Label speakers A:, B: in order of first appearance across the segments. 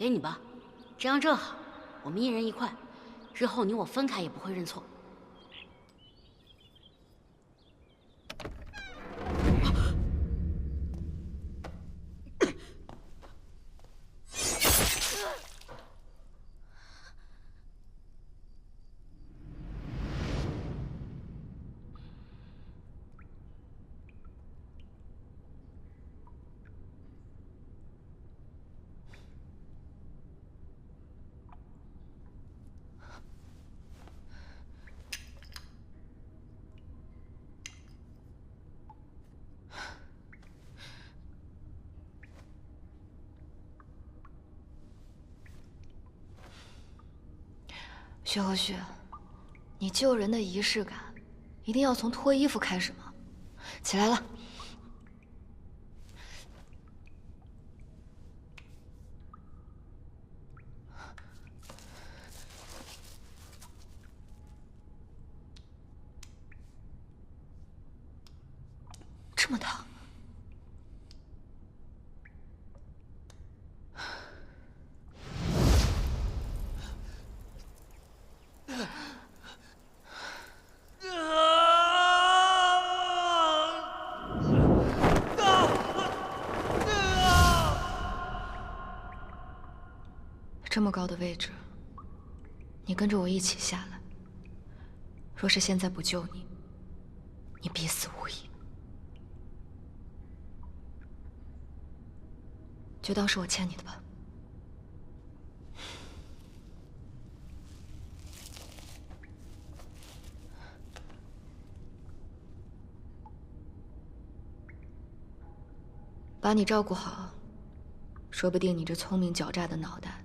A: 给你吧，这样正好，我们一人一块，日后你我分开也不会认错。
B: 薛和旭，你救人的仪式感，一定要从脱衣服开始吗？起来了。这么烫。 这么高的位置，你跟着我一起下来。若是现在不救你，你必死无疑。就当是我欠你的吧。把你照顾好，说不定你这聪明狡诈的脑袋，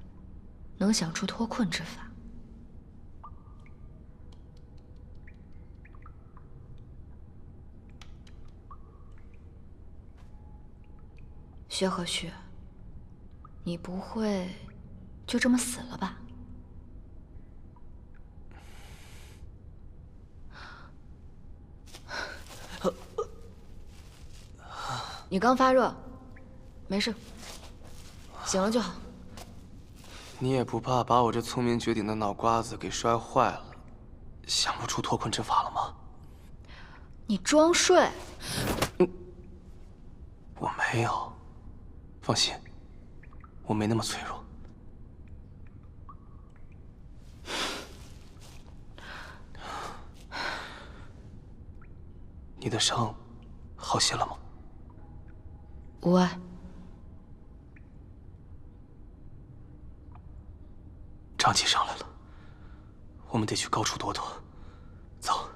B: 能想出脱困之法。薛和旭，你不会就这么死了吧？你刚发热，没事，醒了就好。
C: 你也不怕把我这聪明绝顶的脑瓜子给摔坏了，想不出脱困之法了吗？
B: 你装睡。
C: 我没有，放心，我没那么脆弱。你的伤好些了吗？
B: 无碍。
C: 瘴气上来了，我们得去高处躲躲。走。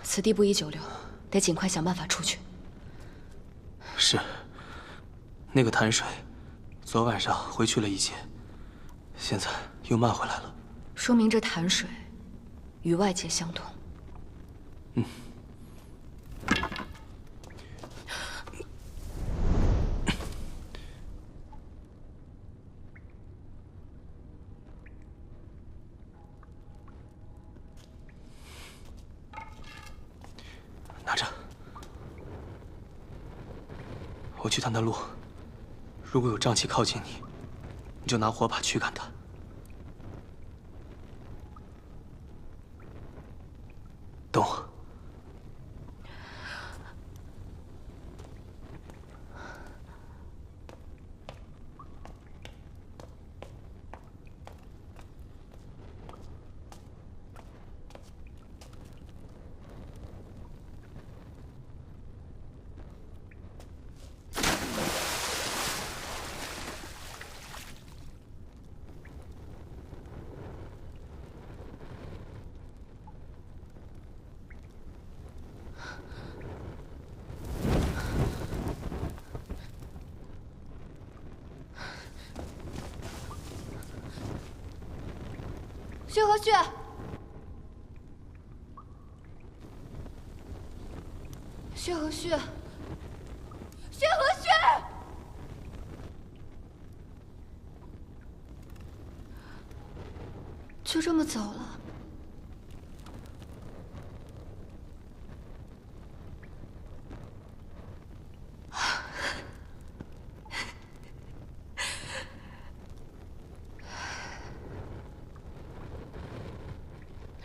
B: 此地不宜久留，得尽快想办法出去。
C: 是。那个潭水，昨晚上回去了一些，现在又漫回来了。
B: 说明这潭水与外界相通。
C: 嗯。拿着，我去探探路。如果有瘴气靠近你，你就拿火把驱赶它。等我。
B: 薛和旭，薛和旭，薛和旭，就这么走了？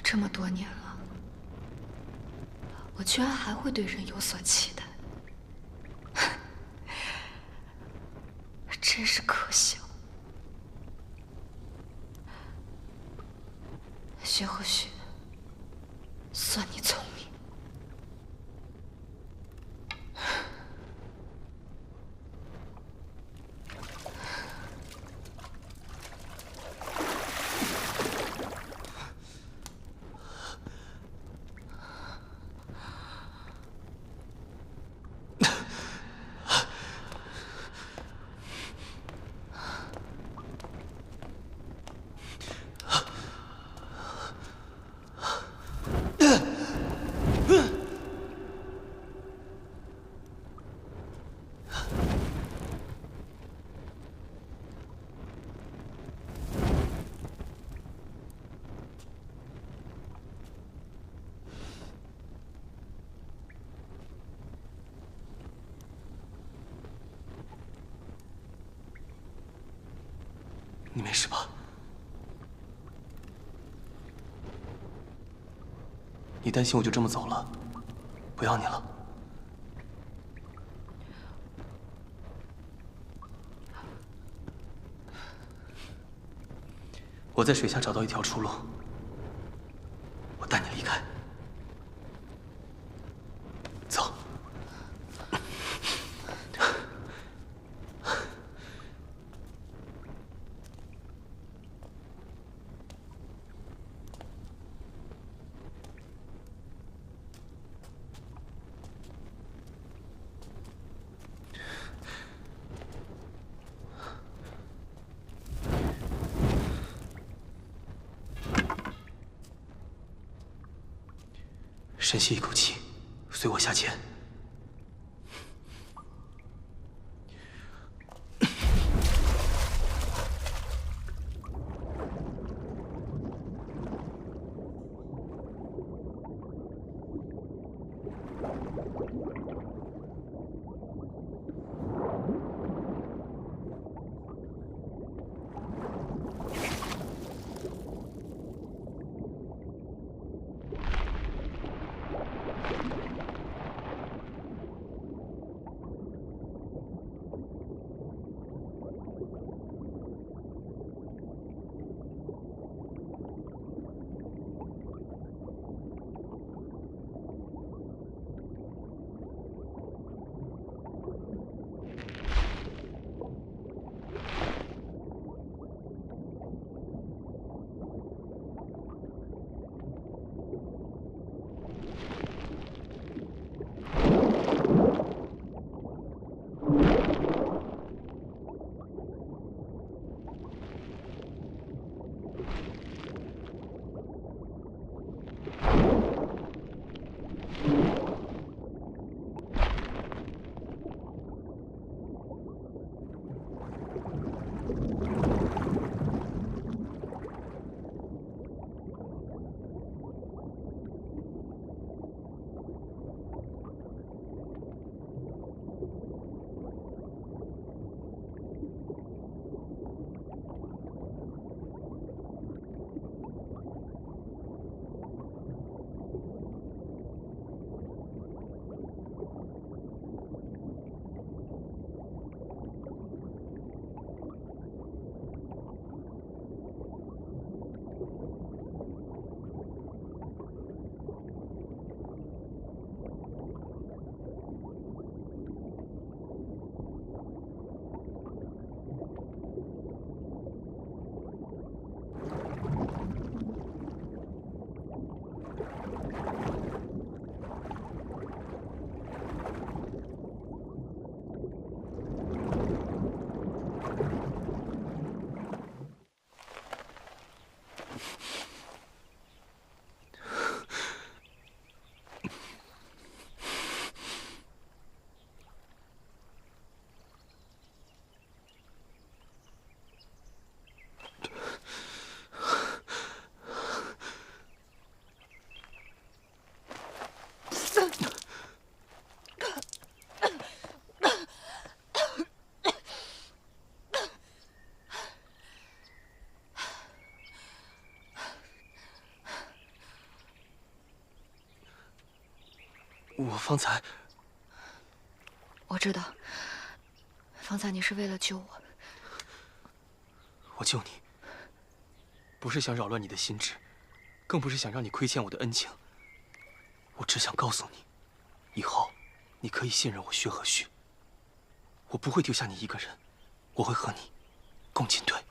B: 这么多年了，我居然还会对人有所期待，真是可笑。薛和许，算你聪明。
C: 你没事吧？你担心我就这么走了，不要你了？我在水下找到一条出路，我带你离开。走。深吸一口气，随我下潜。我方才……
B: 我知道，方才你是为了救我。
C: 我救你，不是想扰乱你的心智，更不是想让你亏欠我的恩情。我只想告诉你，以后你可以信任我薛和旭。我不会丢下你一个人，我会和你共进退。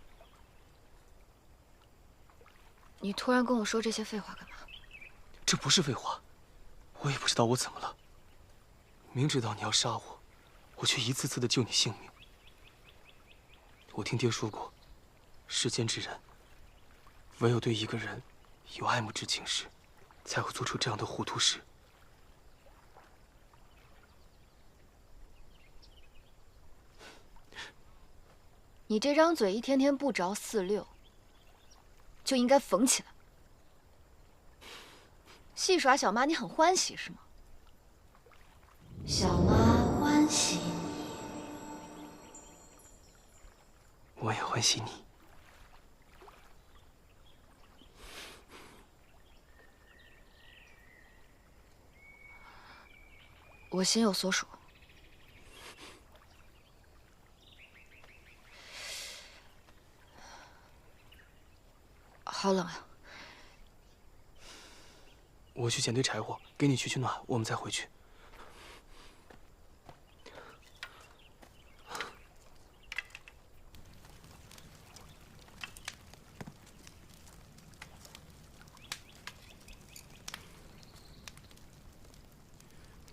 B: 你突然跟我说这些废话干嘛？
C: 这不是废话，我也不知道我怎么了。明知道你要杀我，我却一次次的救你性命。我听爹说过，世间之人，唯有对一个人有爱慕之情时，才会做出这样的糊涂事。
B: 你这张嘴一天天不着四六，就应该缝起来。戏耍小妈，你很欢喜是吗？
A: 小妈欢喜你，
C: 我也欢喜你。
B: 我心有所属。好冷啊！
C: 我去捡堆柴火，给你取暖，我们再回去。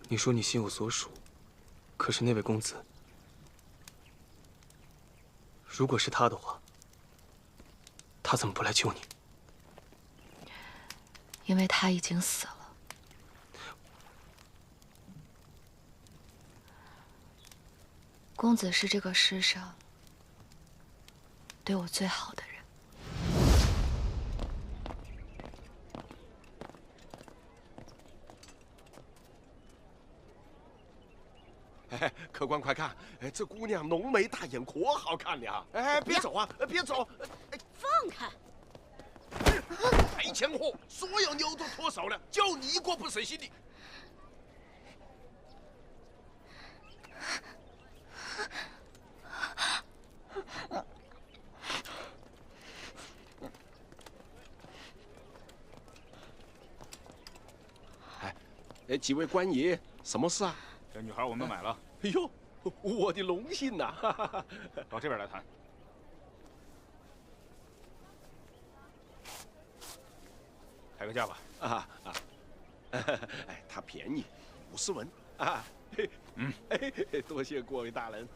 C: 你说你心有所属，可是那位公子，如果是他的话，他怎么不来救你？
B: 因为他已经死了。公子是这个世上对我最好的人。
D: 哎，客官快看，哎，这姑娘浓眉大眼，可好看了！哎，别走啊，别走！
A: 放开！
D: 白钱货，所有牛都脱手了，就你一个不死心的。哎，几位官爷，什么事啊？
E: 这女孩我们买了。
D: 哎呦，我的荣幸呐！
E: 到这边来谈。开个价吧。
D: 哎，它便宜，50文啊。哎，多谢各位大人。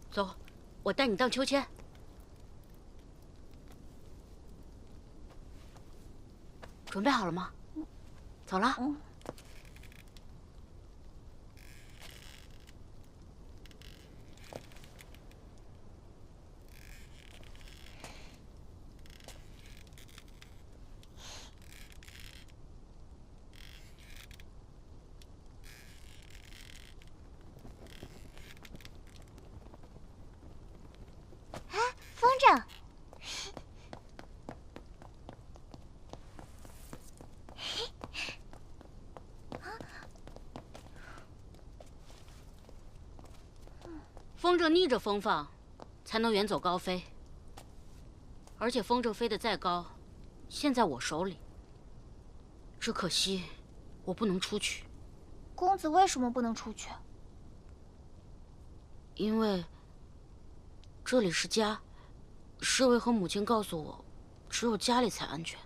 A: 走，我带你荡秋千。准备好了吗？走了。
F: 风筝，
A: 风筝逆着风放，才能远走高飞。而且风筝飞得再高，现在我手里，只可惜我不能出去。
F: 公子为什么不能出去？
A: 因为这里是家，侍卫和母亲告诉我，只有家里才安全。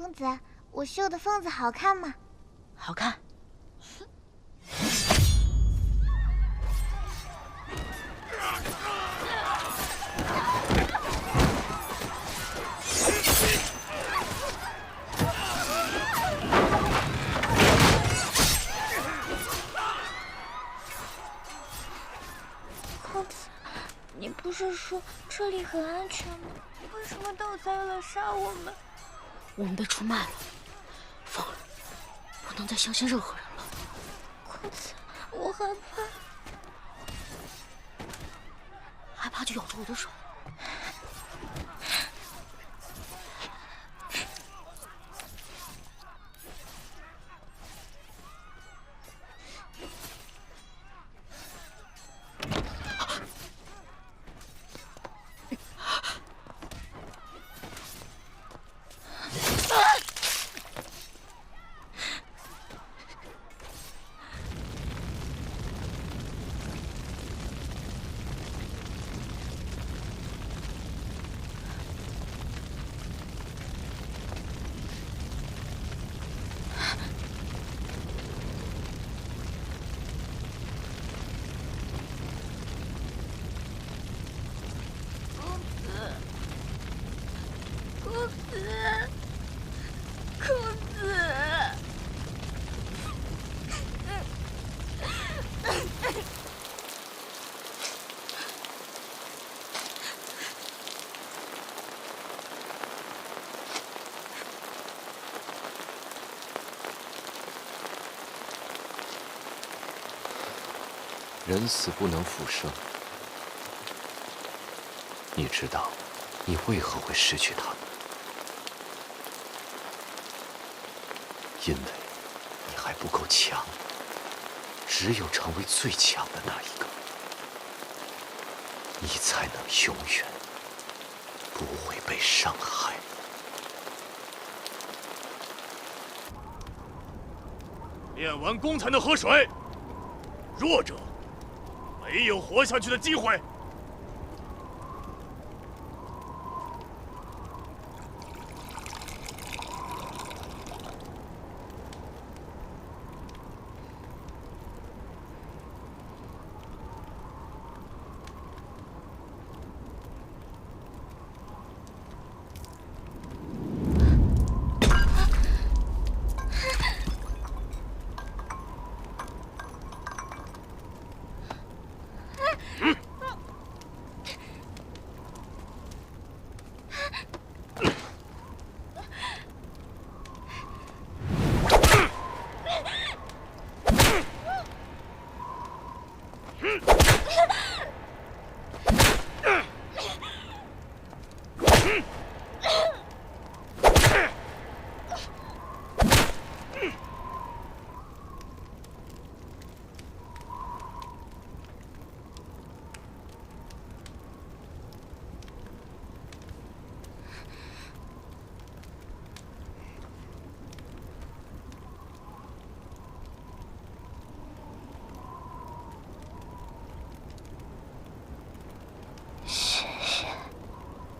F: 公子，我绣的凤子好看吗？
A: 好看。
F: 公子，你不是说这里很安全吗？为什么豆子要来杀我们？
A: 我们被出卖了，疯了，不能再相信任何人了。
F: 公子，我害怕。
A: 害怕就咬住我的手。
G: 人死不能复生，你知道你为何会失去他们？因为你还不够强，只有成为最强的那一个，你才能永远不会被伤害。
E: 练完功才能喝水，弱者没有活下去的机会。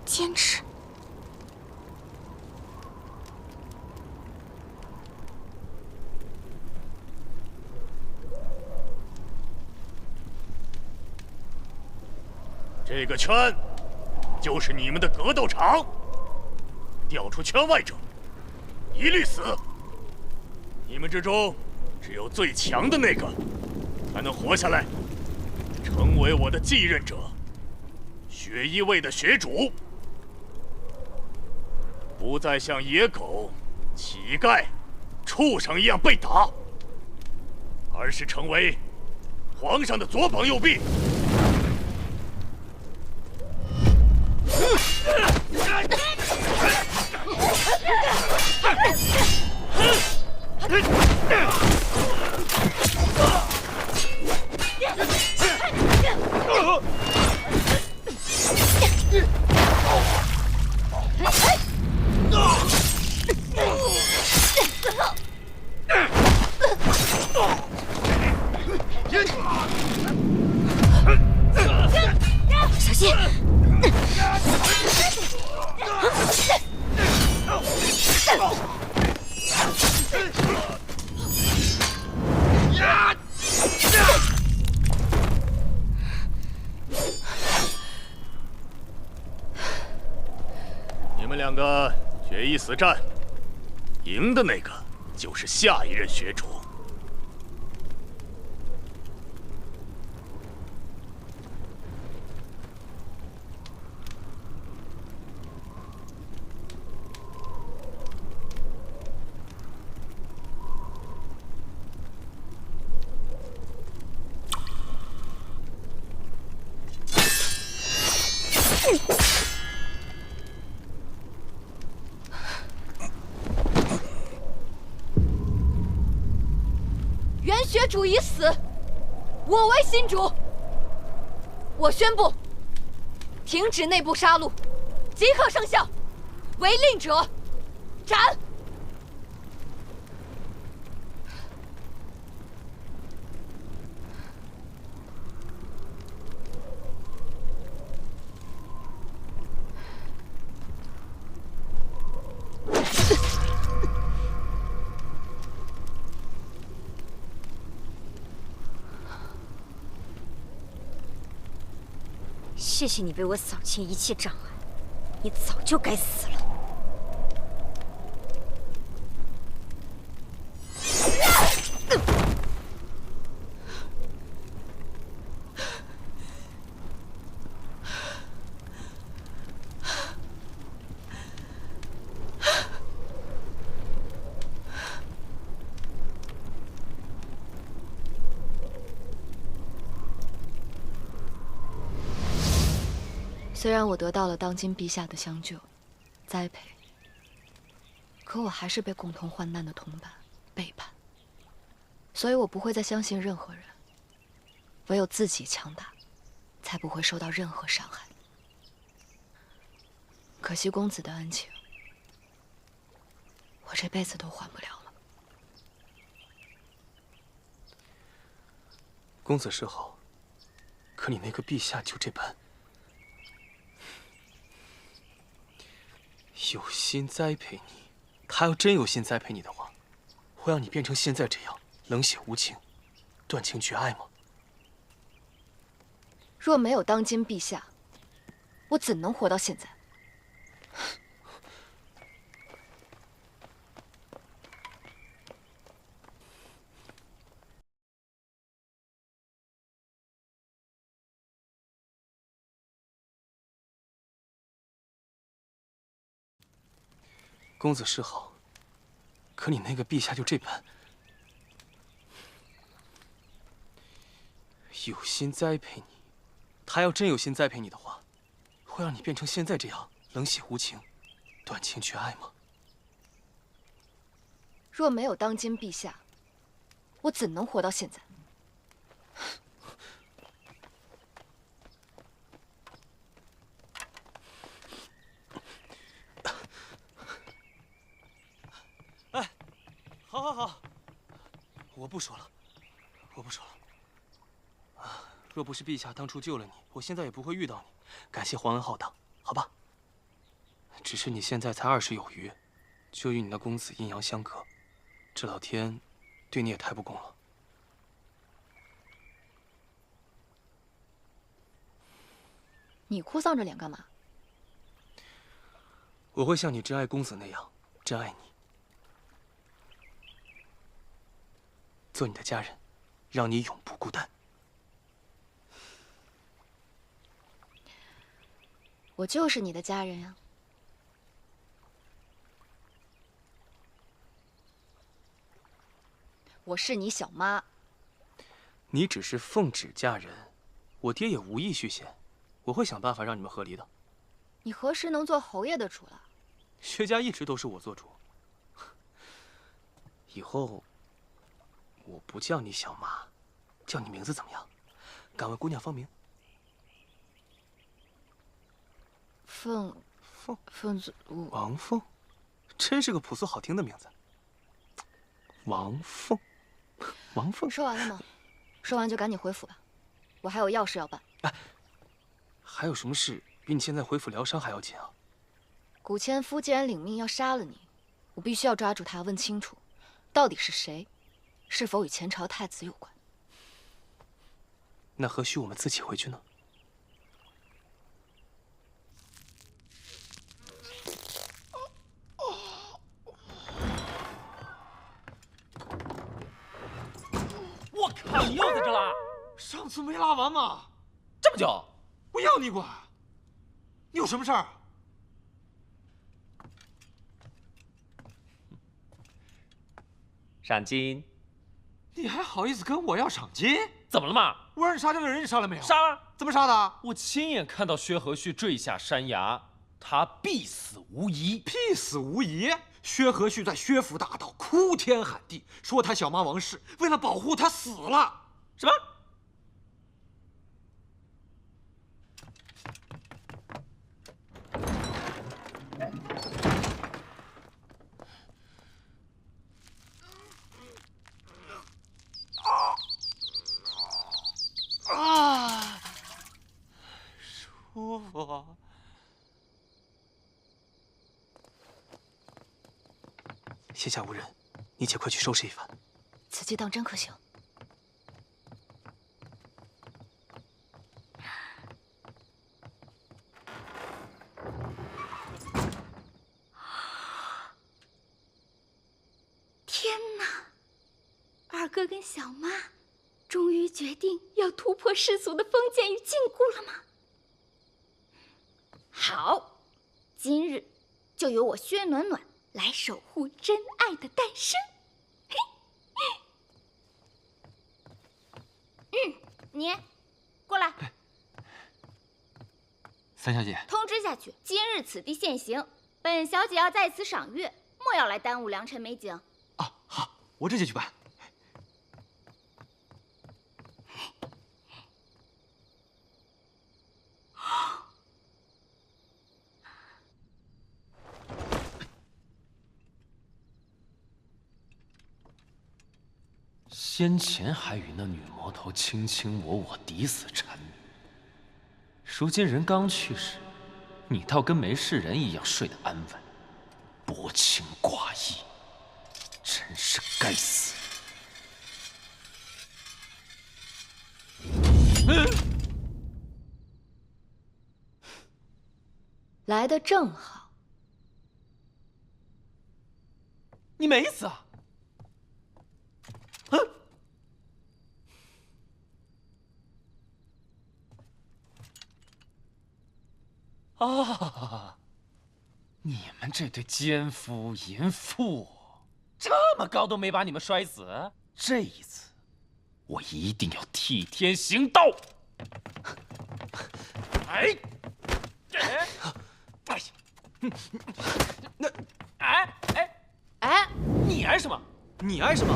F: 坚持。
E: 这个圈就是你们的格斗场，掉出圈外者一律死。你们之中只有最强的那个才能活下来，成为我的继任者，雪衣卫的学主。不再像野狗、乞丐、畜生一样被打，而是成为皇上的左膀右臂。
A: 小心！
E: 两个决一死战，赢的那个就是下一任学主。
B: 元学主已死，我为新主。我宣布，停止内部杀戮，即刻生效。违令者，斩！
F: 谢谢你为我扫清一切障碍，你早就该死了。
B: 虽然我得到了当今陛下的相救、栽培，可我还是被共同患难的同伴背叛，所以我不会再相信任何人。唯有自己强大，才不会受到任何伤害。可惜公子的恩情，我这辈子都还不了了。
C: 公子是好，可你那个陛下就这般。 有心栽培你，他要真有心栽培你的话，会让你变成现在这样冷血无情、断情绝爱吗？
B: 若没有当今陛下，我怎能活到现在？
C: 公子是好，可你那个陛下就这般，有心栽培你。他要真有心栽培你的话，会让你变成现在这样冷血无情、断情绝爱吗？
B: 若没有当今陛下，我怎能活到现在？
C: 哎，好，好，好，我不说了，我不说了。啊，若不是陛下当初救了你，我现在也不会遇到你。感谢皇恩浩荡，好吧？只是你现在才20有余，就与你那公子阴阳相隔，这老天对你也太不公了。
B: 你哭丧着脸干嘛？
C: 我会像你真爱公子那样真爱你，做你的家人，让你永不孤单。
B: 我就是你的家人呀。我是你小妈。
C: 你只是奉旨嫁人，我爹也无意续弦，我会想办法让你们和离的。
B: 你何时能做侯爷的主了？
C: 薛家一直都是我做主。以后我不叫你小妈，叫你名字怎么样？敢为姑娘芳名？
B: 凤子
C: 王凤，真是个朴素好听的名字。王凤，王凤。
B: 说完了吗？说完就赶紧回府吧，我还有要事要办。
C: 哎，还有什么事比你现在回府疗伤还要紧啊？
B: 古千夫既然领命要杀了你，我必须要抓住他，问清楚，到底是谁，是否与前朝太子有关？
C: 那何须我们自己回去呢？
H: 这么久？
I: 我要你管？你有什么事儿？
H: 赏金。
I: 你还好意思跟我要赏金？
H: 怎么了嘛？
I: 我让你杀掉的人，你杀了没有？
H: 杀了。
I: 怎么杀的？
H: 我亲眼看到薛和旭坠下山崖，他必死无疑。
I: 必死无疑。薛和旭在薛府大道哭天喊地，说他小妈王氏为了保护他死了。
H: 什么？
I: 舒服。
C: 膝下无人，你且快去收拾一番。
B: 此计当真可行？
F: 天哪！二哥跟小妈终于决定要突破世俗的封建与禁锢了吗？好，今日就由我薛暖暖来守护真爱的诞生。你过来。
I: 三小姐，
F: 通知下去，今日此地限行，本小姐要在此赏月，莫要来耽误良辰美景。
I: 啊，好，我这就去办。
H: 先前还与那女魔头卿卿我我，抵死缠绵，如今人刚去世，你倒跟没事人一样睡得安稳，薄情寡义，真是该死！
B: 来得正好。
H: 你没死啊？啊！你们这对奸夫淫妇，这么高都没把你们摔死。这一次，我一定要替天行道。哎，哎，那，哎，你挨什么？
C: 你挨什么？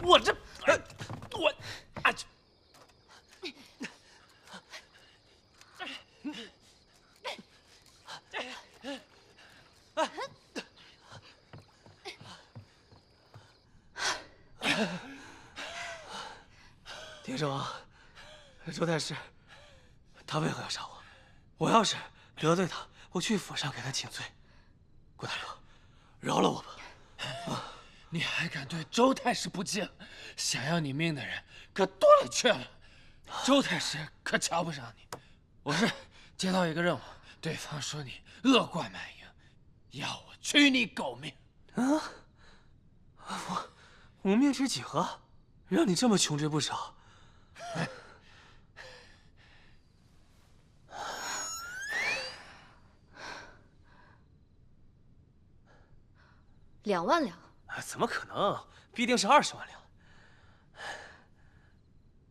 H: 我这，我，啊！
C: 听说周太师，他为何要杀我？我要是得罪他，我去府上给他请罪。顾大哥，饶了我吧！
H: 你还敢对周太师不敬？想要你命的人可多了去了。周太师可瞧不上你。我是接到一个任务，对方说你恶贯满盈，要我取你狗命。
C: 我命值几何？让你这么穷追不舍。
B: 2万两？
C: 怎么可能？必定是20万两。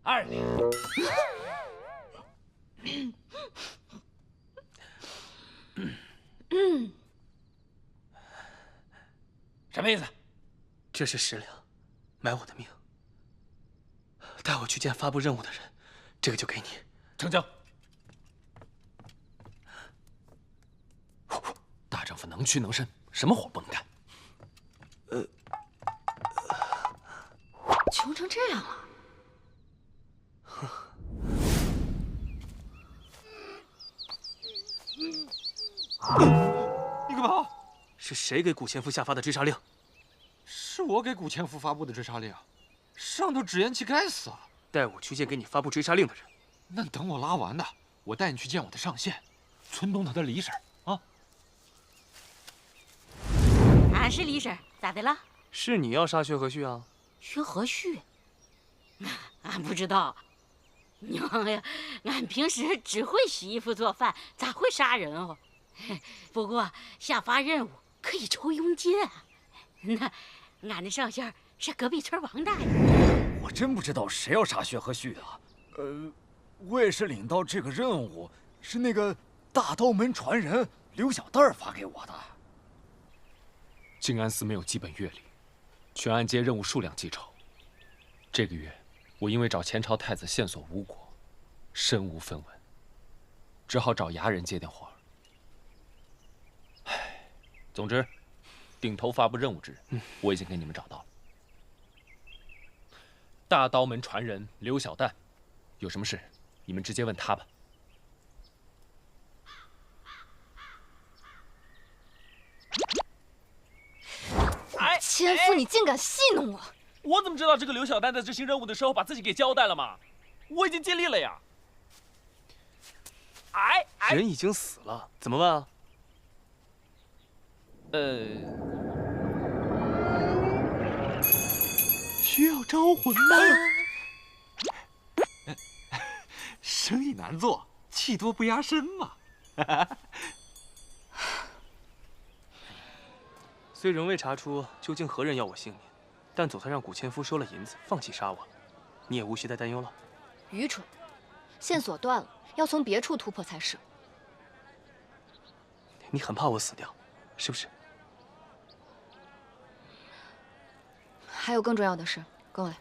H: 2两。什么意思？
C: 这是10两，买我的命。带我去见发布任务的人，这个就给你。
H: 成交。大丈夫能屈能伸，什么活不能干？
B: 穷成这样了。
I: 你干嘛？
C: 是谁给古前夫下发的追杀令？
I: 是我给古前夫发布的追杀令，上头只言其该死啊！
C: 带我去见给你发布追杀令的人。
I: 那等我拉完的，我带你去见我的上线，村东头的李婶啊。
A: 俺是李婶，咋的了？
C: 是你要杀薛和旭啊？
A: 薛和旭？俺不知道。娘呀，俺平时只会洗衣服做饭，咋会杀人哦？不过下发任务可以抽佣金啊。那俺的上线是隔壁村王大爷。
J: 我真不知道谁要杀薛和旭啊。我也是领到这个任务，是那个大刀门传人刘小蛋儿发给我的。
H: 静安寺没有基本月例，全按接任务数量计酬。这个月，我因为找前朝太子线索无果，身无分文，只好找衙人接点活儿。唉，总之，顶头发布任务之日，我已经给你们找到了。大刀门传人刘小蛋，有什么事，你们直接问他吧。
B: 千夫，你竟敢戏弄我！
H: 我怎么知道这个刘小蛋在执行任务的时候把自己给交代了嘛？我已经尽力了呀。
C: 人已经死了，怎么问啊？
I: 需要招魂吗？生意难做，气多不压身嘛。
C: 虽仍未查出究竟何人要我性命，但总算让古千夫收了银子，放弃杀我，你也无需再担忧了。
B: 愚蠢，线索断了，要从别处突破才是。
C: 你很怕我死掉，是不是？
B: 还有更重要的事，跟我来。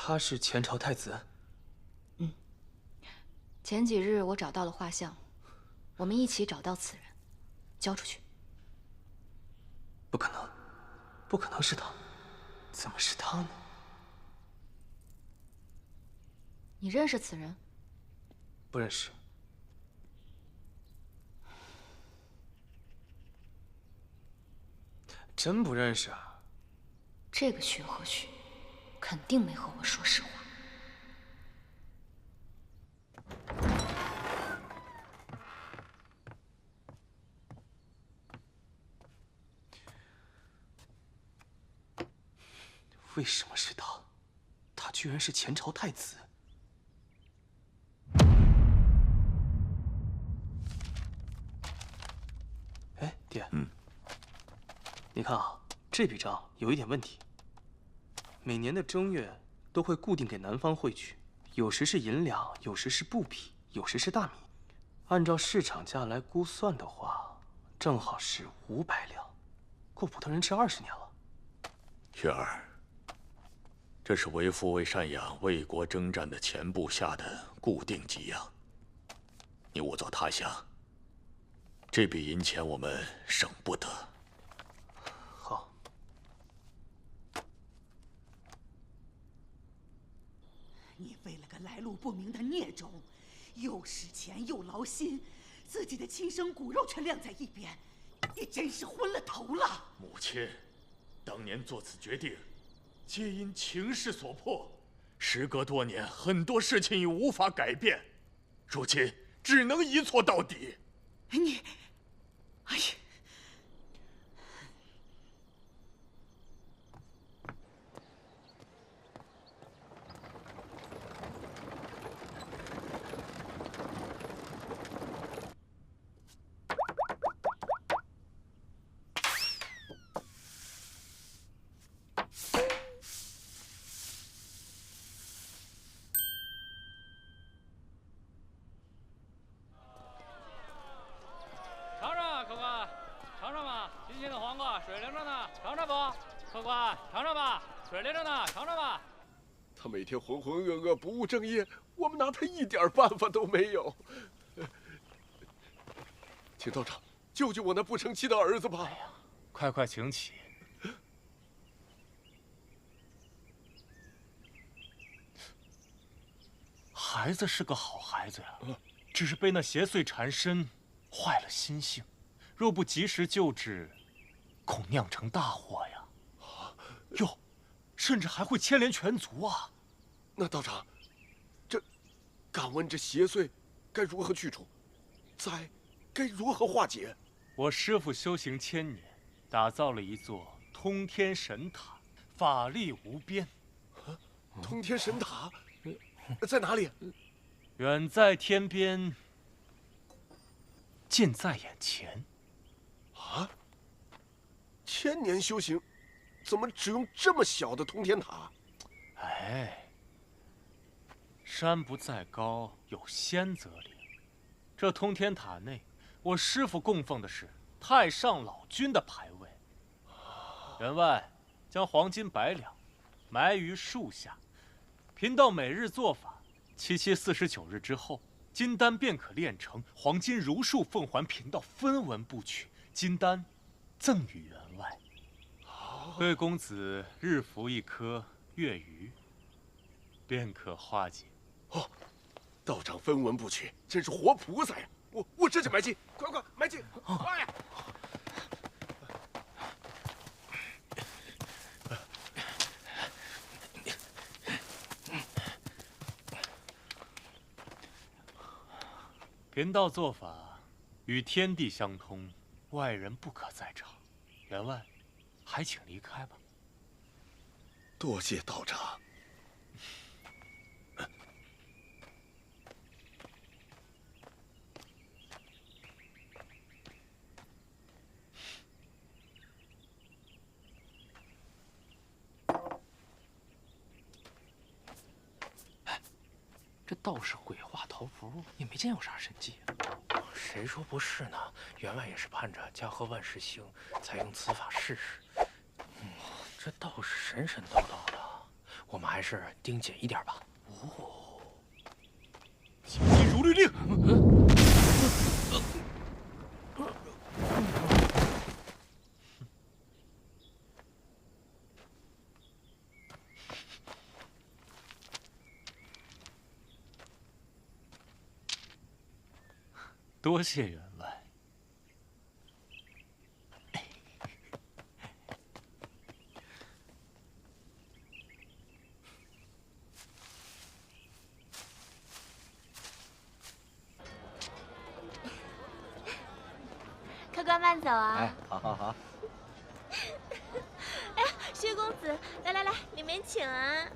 C: 他是前朝太子。
B: 前几日我找到了画像，我们一起找到此人，交出去。
C: 不可能，不可能是他，怎么是他呢？
B: 你认识此人？
C: 不认识。真不认识啊？
B: 这个薛和旭肯定没和我说实话。
C: 为什么是他？他居然是前朝太子。哎，爹，你看啊，这笔账有一点问题。每年的正月都会固定给南方汇去，有时是银两，有时是布匹，有时是大米。按照市场价来估算的话，正好是500两，够普通人吃20年了。
E: 雪儿。这是为父为赡养为国征战的前部下的固定给养。你误走他乡，这笔银钱我们省不得。
C: 好。
K: 你为了个来路不明的孽种，又使钱又劳心，自己的亲生骨肉全晾在一边，你真是昏了头了。
E: 母亲，当年做此决定。皆因情势所迫，时隔多年，很多事情已无法改变，如今只能一错到底。
K: 你，哎呀！
H: 水灵着呢，尝尝不？客官，尝尝吧，水灵着呢，尝尝吧。
D: 他每天浑浑噩噩，不务正业，我们拿他一点办法都没有。请道长救救我那不成器的儿子吧！
H: 哎呀，快请起。孩子是个好孩子呀，只是被那邪祟缠身，坏了心性。若不及时救治，恐酿成大祸呀！哟，甚至还会牵连全族啊！
D: 那道长，敢问这邪祟该如何去除？灾该如何化解？
E: 我师父修行1000年，打造了一座通天神塔，法力无边。
D: 通天神塔在哪里？
E: 远在天边，近在眼前。
D: 啊！1000年修行，怎么只用这么小的通天塔？
E: 哎，山不在高，有仙则灵。这通天塔内，我师父供奉的是太上老君的牌位。员外将黄金100两埋于树下，贫道每日做法，7749日之后，金丹便可炼成。黄金如数奉还贫道分文不取，金丹赠与员外。贵公子日服1颗月鱼，便可化解。
D: 哦，道长分文不取，真是活菩萨呀！我这就埋进，快埋进，快呀！
E: 贫道做法与天地相通，外人不可在场。员外，还请离开吧。
D: 多谢道长。
H: 这道士鬼画桃符，也没见有啥神迹啊。谁说不是呢？员外也是盼着家和万事兴，才用此法试试。这道士神神叨叨的，我们还是盯紧一点吧。哦，
E: 请进如律令。多谢员外。
F: 客官慢走啊！
I: 哎，好。
F: 哎呀，薛公子，来，里面请啊！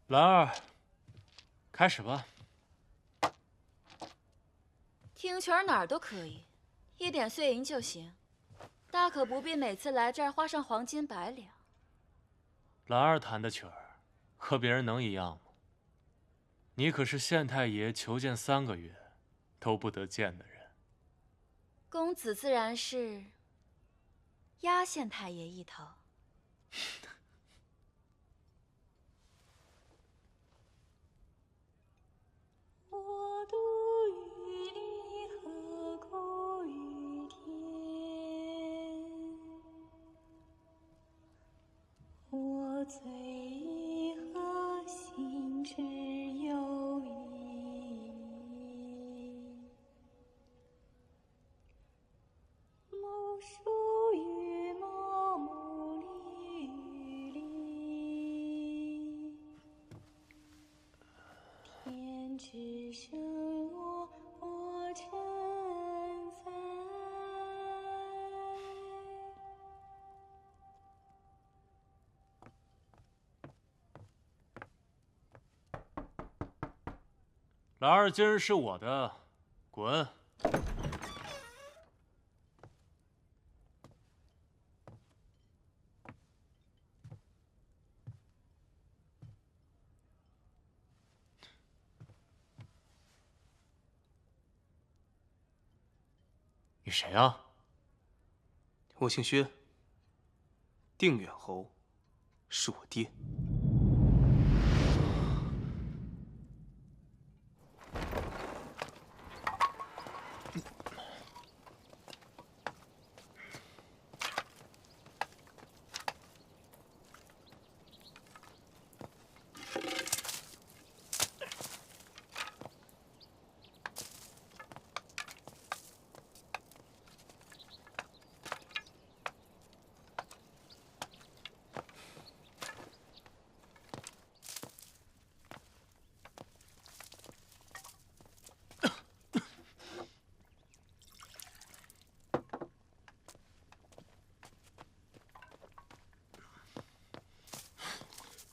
E: 兰儿，开始吧。
B: 听曲儿哪儿都可以，一点碎银就行，大可不必每次来这儿花上黄金100两。
E: 兰儿弹的曲儿，和别人能一样吗？你可是县太爷求见3个月，都不得见的人。
B: 公子自然是压县太爷一头。
F: 我独于离合，孤于天。我醉一河，心只有一。木树与木，木里与里。天之生我，我承载。
E: 兰儿今儿是我的，滚！你谁啊？
C: 我姓薛，定远侯是我爹。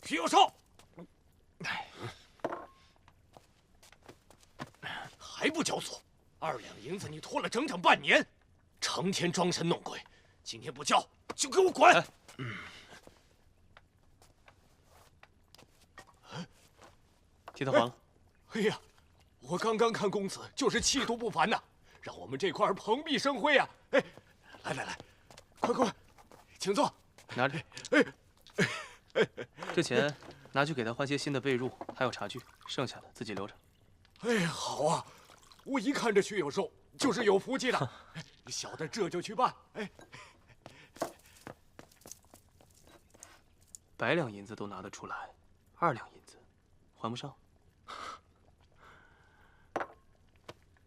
E: 徐有寿，还不交所？2两银子你拖了整整半年，成天装神弄鬼，今天不交就给我滚！
C: 替他还了。
E: 哎呀，我刚刚看公子就是气度不凡呐，让我们这块蓬荜生辉啊！哎，来，快，请坐，
C: 拿着。这钱拿去给他换些新的被褥，还有茶具，剩下的自己留着。
E: 哎，好啊，我一看这徐有寿就是有福气的，小的这就去办。哎
C: 100两银子都拿得出来，2两银子还不上。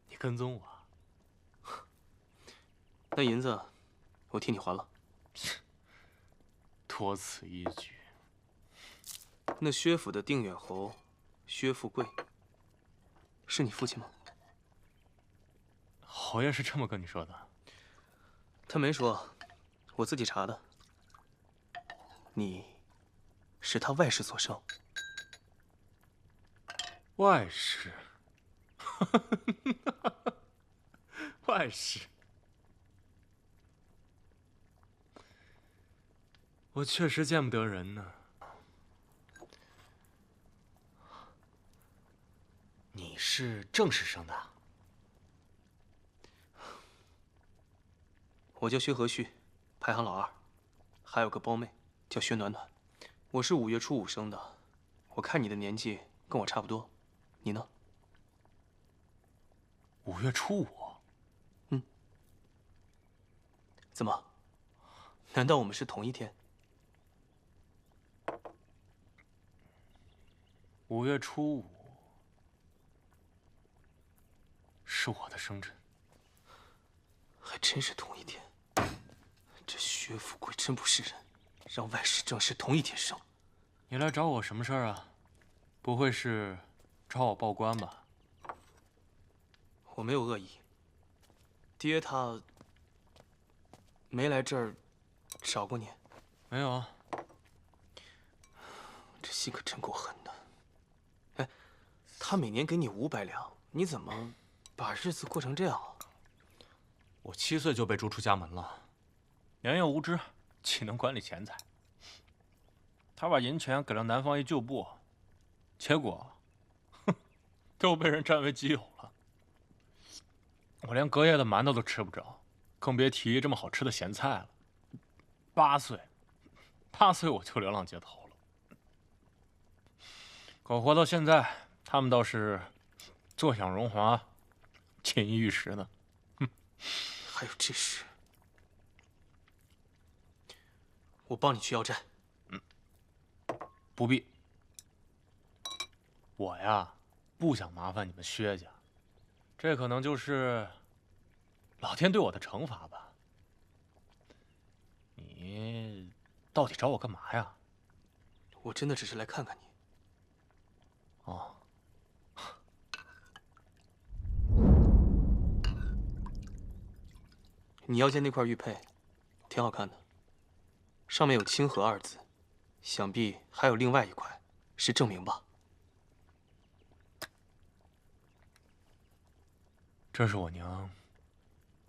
H: 你跟踪我？
C: 那银子我替你还了。
H: 多此一举。
C: 那薛府的定远侯薛富贵，是你父亲吗？
H: 侯爷是这么跟你说的？
C: 他没说，我自己查的。你是他外室所生。
H: 外室？外室？我确实见不得人呢。
G: 你是正室生的？
C: 我叫薛和煦，排行老2，还有个胞妹叫薛暖暖。我是5月初5生的，我看你的年纪跟我差不多，你呢
H: ？5月初5。
C: 嗯。怎么？难道我们是同一天
H: ？5月初5是我的生辰。
C: 还真是同一天。这薛富贵真不是人，让外室正室同一天生。
H: 你来找我什么事儿啊？不会是找我报官吧？
C: 我没有恶意。爹他没来这儿找过你？
H: 没有啊。
C: 这心可真够狠的。哎，他每年给你500两，你怎么把日子过成这样啊？
H: 我7岁就被逐出家门了，年幼无知，岂能管理钱财？他把银钱给了南方一旧部，结果，哼，都被人占为己有了。我连隔夜的馒头都吃不着，更别提这么好吃的咸菜了。8岁我就流浪街头了。可活到现在，他们倒是坐享荣华，锦衣玉食呢。
C: 还有这事？我帮你去要债。
H: 不必。我呀，不想麻烦你们薛家，这可能就是老天对我的惩罚吧。你到底找我干嘛呀？
C: 我真的只是来看看你。
H: 哦。
C: 你腰间那块玉佩，挺好看的，上面有“清河”2字，想必还有另外一块，是证明吧？
H: 这是我娘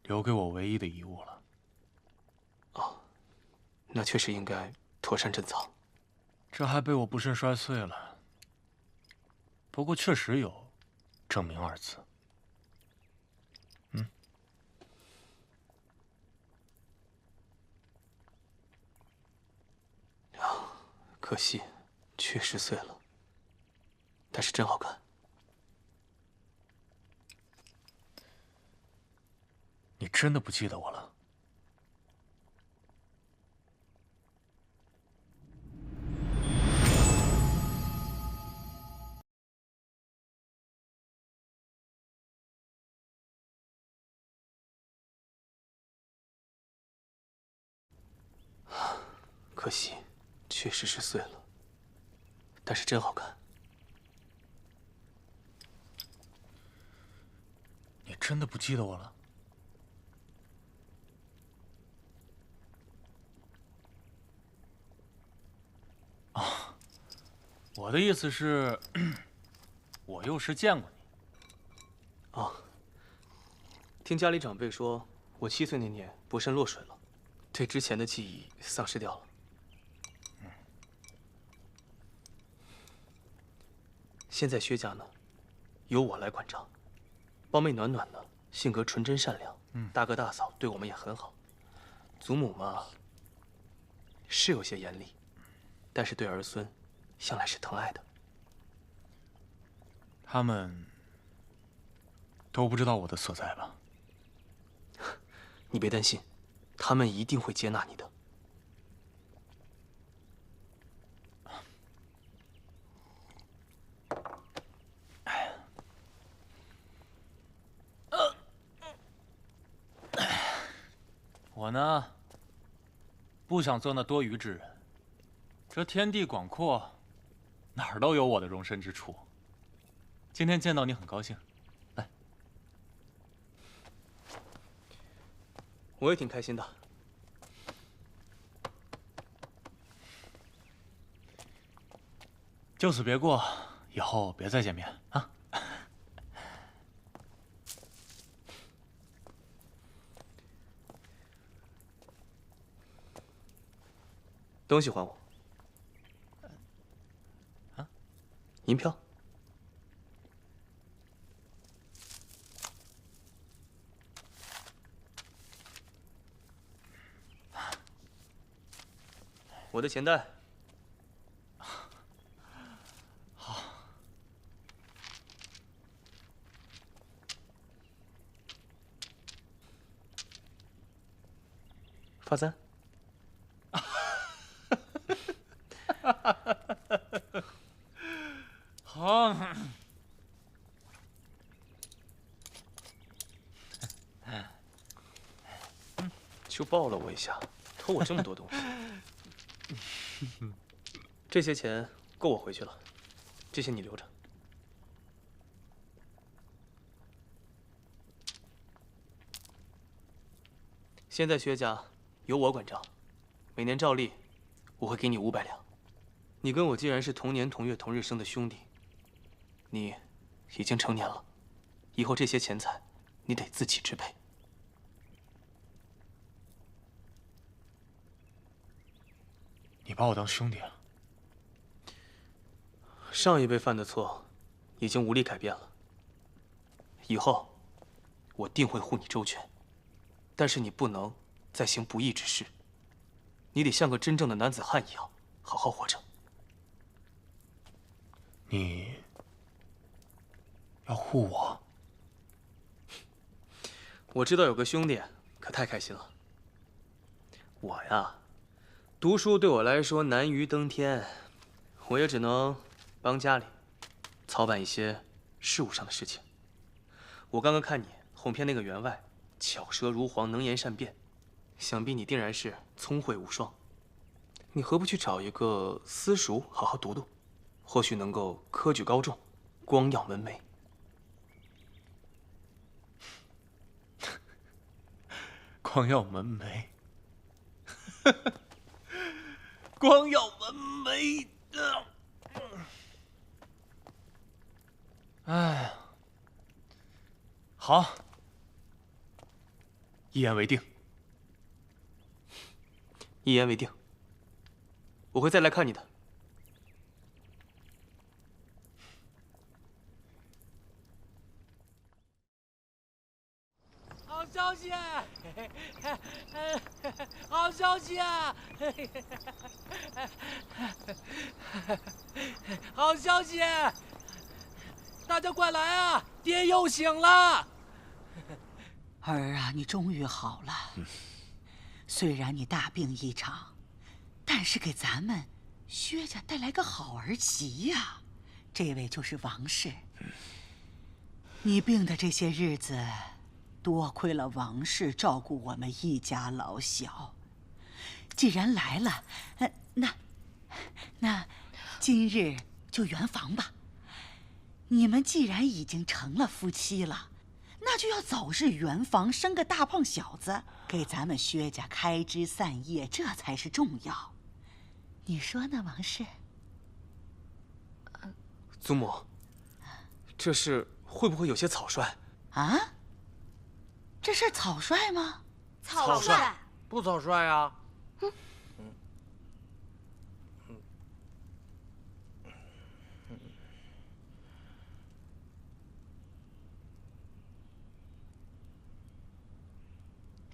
H: 留给我唯一的遗物了。
C: 哦，那确实应该妥善珍藏。
H: 这还被我不慎摔碎了。不过确实有“证明”2字。
C: 可惜，确实碎了，但是真好看。
H: 你真的不记得我了？
C: 可惜，确实是碎了，但是真好看。
H: 你真的不记得我了？
E: 我的意思是，我幼时见过你。
C: 哦，听家里长辈说，我7岁那年不慎落水了，对之前的记忆丧失掉了。现在薛家呢，由我来管账。胞妹暖暖呢，性格纯真善良，大哥大嫂对我们也很好。祖母嘛，是有些严厉，但是对儿孙，向来是疼爱的。
E: 他们都不知道我的所在吧？
C: 你别担心，他们一定会接纳你的。
E: 我呢，不想做那多余之人。这天地广阔，哪儿都有我的容身之处。今天见到你很高兴，来。
C: 我也挺开心的。
E: 就此别过，以后别再见面啊。
C: 东西还我。
E: 啊？
C: 银票。我的钱袋。
E: 好。
C: 发簪。
E: 好。
C: 就抱了我一下，偷我这么多东西。这些钱够我回去了，这些你留着。现在薛家由我管账，每年照例我会给你500两。你跟我既然是同年同月同日生的兄弟，你已经成年了，以后这些钱财你得自己支配。
E: 你把我当兄弟啊？
C: 上一辈犯的错，已经无力改变了。以后，我定会护你周全。但是你不能再行不义之事，你得像个真正的男子汉一样，好好活着。
E: 你要护我？
C: 我知道有个兄弟，可太开心了。我呀，读书对我来说难于登天，我也只能帮家里操办一些事务上的事情。我刚刚看你哄骗那个员外，巧舌如簧，能言善辩，想必你定然是聪慧无双。你何不去找一个私塾好好读读，或许能够科举高中，光耀门楣。
E: 光耀门楣，光耀门楣。哎，好，一言为定。
C: 一言为定。我会再来看你的。
L: 好消息！好消息啊！好消息！大家快来啊！爹又醒了。
K: 儿啊，你终于好了。虽然你大病一场，但是给咱们薛家带来个好儿媳呀。这位就是王氏。你病的这些日子，多亏了王氏照顾我们一家老小。既然来了，那今日就圆房吧。你们既然已经成了夫妻了，那就要早日圆房，生个大胖小子，给咱们薛家开枝散叶，这才是重要。你说呢，王氏？
C: 祖母，这事会不会有些草率？
K: 啊？这是草率吗？
L: 草率，不草率呀。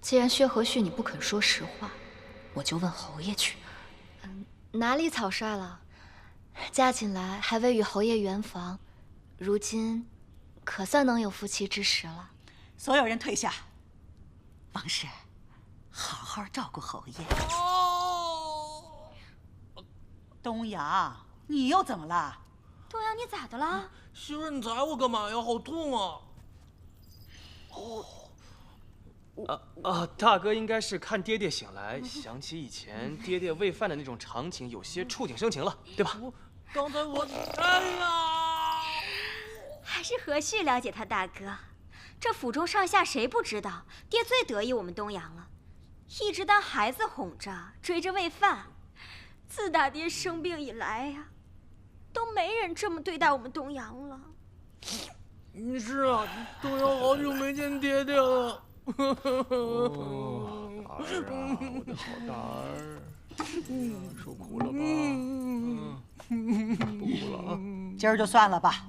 B: 既然薛和旭你不肯说实话，我就问侯爷去。哪里草率了？嫁进来还未与侯爷圆房，如今可算能有夫妻之实了。
K: 所有人退下。王氏，好好照顾侯爷。东阳，你又怎么了？
F: 东阳，你咋的了？
L: 媳妇儿，你踩我干嘛呀？好痛啊！
C: 大哥应该是看爹爹醒来，想起以前爹爹喂饭的那种场景，有些触景生情了，对吧？
L: 刚才我，哎呀！
F: 还是和旭了解他大哥，这府中上下谁不知道，爹最得意我们东阳了，一直当孩子哄着，追着喂饭。自打爹生病以来呀，都没人这么对待我们东阳了。
L: 是啊，东阳好久没见爹爹了。
J: 儿啊，我的好大儿，受苦了吧？不哭了啊！
K: 今儿就算了吧。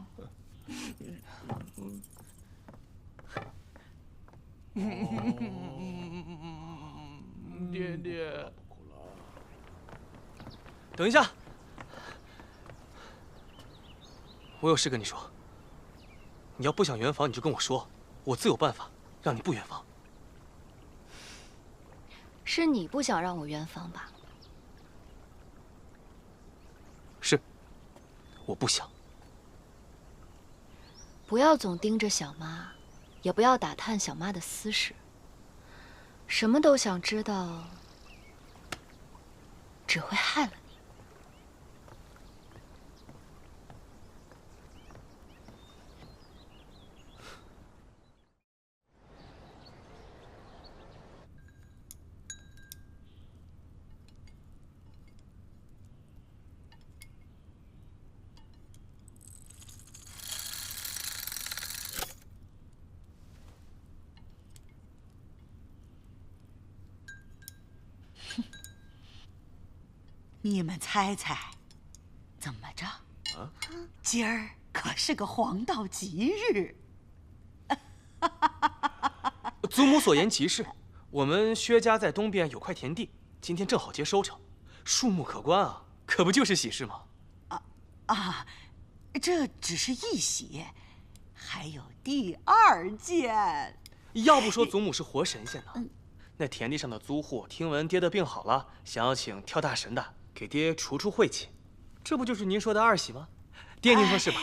L: 爹爹，
C: 等一下，我有事跟你说。你要不想圆房，你就跟我说，我自有办法让你不圆房。
B: 是你不想让我圆房吧？
C: 是，我不想。
B: 不要总盯着小妈，也不要打探小妈的私事。什么都想知道，只会害了你。
K: 你们猜猜，怎么着？今儿可是个黄道吉日。
C: 祖母所言极是，我们薛家在东边有块田地，今天正好接收成，树木可观啊，可不就是喜事吗？
K: 这只是一喜，还有第二件。
C: 要不说祖母是活神仙呢，那田地上的租户听闻爹的病好了，想要请跳大神的给爹除晦气，这不就是您说的二喜吗？爹，您说是吧？